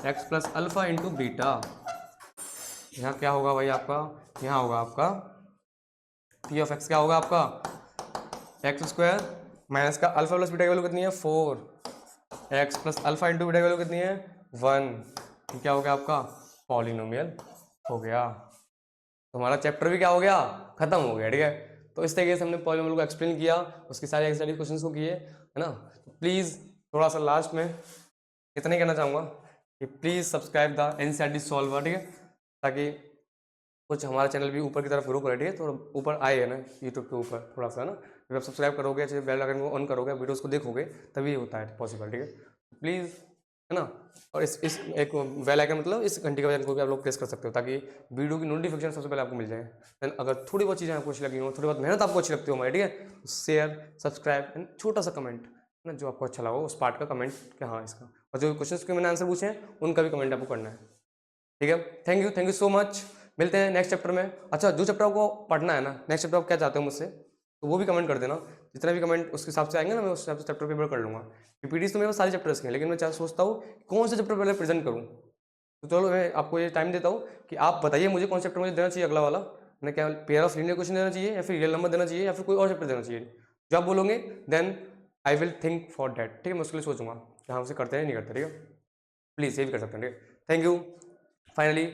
x plus alpha into beta, यहाँ क्या होगा भाई आपका, यहाँ होगा आपका p ऑफ x, क्या होगा आपका x² माइनस का अल्फ़ा प्लस बीटा की वैल्यू कितनी है 4, x plus alpha into beta की वैल्यू कितनी है 1, क्या हो गया आपका पॉलिनोमियल हो गया। तो हमारा चैप्टर भी क्या हो गया, खत्म हो गया, ठीक है। तो इस तरीके से हमने पॉलिनोमियल को एक्सप्लेन किया, उसके सारे एक्सरसाइज क्वेश्चंस को किए, है ना। तो प्लीज़ थोड़ा सा लास्ट में इतना ही कहना चाहूँगा कि please subscribe the NCERT solver, ठीक है, ताकि कुछ हमारा चैनल भी ऊपर की तरफ ग्रो करे, ठीक है, थोड़ा ऊपर आए, है ना, यूट्यूब के ऊपर थोड़ा सा, है ना। जब आप सब्सक्राइब करोगे, अच्छे बेल आइकन को ऑन करोगे, वीडियोज़ को देखोगे, तभी होता है पॉसिबल, ठीक है। प्लीज़, है ना, और इस एक बेल आइकन मतलब इस घंटी का बटन को भी आप लोग प्रेस कर सकते हो, ताकि वीडियो की नोटिफिकेशन सबसे पहले आपको मिल जाए। देन अगर थोड़ी बहुत चीज़ें आपको अच्छी लगी हो, थोड़ी बहुत मेहनत आपको अच्छी लगती हो हमारी, ठीक है, तो शेयर, सब्सक्राइब एंड छोटा सा कमेंट, है ना, जो आपको अच्छा लगा उस पार्ट का कमेंट कि हाँ इसका, और जो क्वेश्चन के मैंने आंसर पूछे हैं उनका भी कमेंट आपको करना है, ठीक है। थैंक यू सो मच, मिलते हैं नेक्स्ट चैप्टर में। अच्छा, जो चैप्टर आपको पढ़ना है ना, नेक्स्ट चैप्टर आप क्या चाहते हो मुझसे, तो वो भी कमेंट कर देना, जितना भी कमेंट उसके हिसाब से आएंगे ना, मैं उस हिसाब से चैप्टर पेपर कर लूँगा। पीपीटीज तो मेरे पास सारे चैप्टर्स के हैं, लेकिन मैं सोचता हूँ कौन से चैप्टर पहले प्रेजेंट करूँ, तो चलो मैं आपको ये टाइम देता हूँ कि आप बताइए मुझे कौन सा चैप्टर मुझे देना चाहिए अगला वाला, मैं क्या पेयर ऑफ लीनियर क्वेश्चन देना चाहिए या फिर रियल नंबर देना चाहिए या फिर कोई और चैप्टर देना चाहिए, जो आप बोलोगे then I will think for that, ठीक है, मैं उसके लिए सोचूंगा कि हाँ उसे करते हैं नहीं करते, ठीक है। प्लीज़ ये भी कर सकते हैं, ठीक है। Thank you finally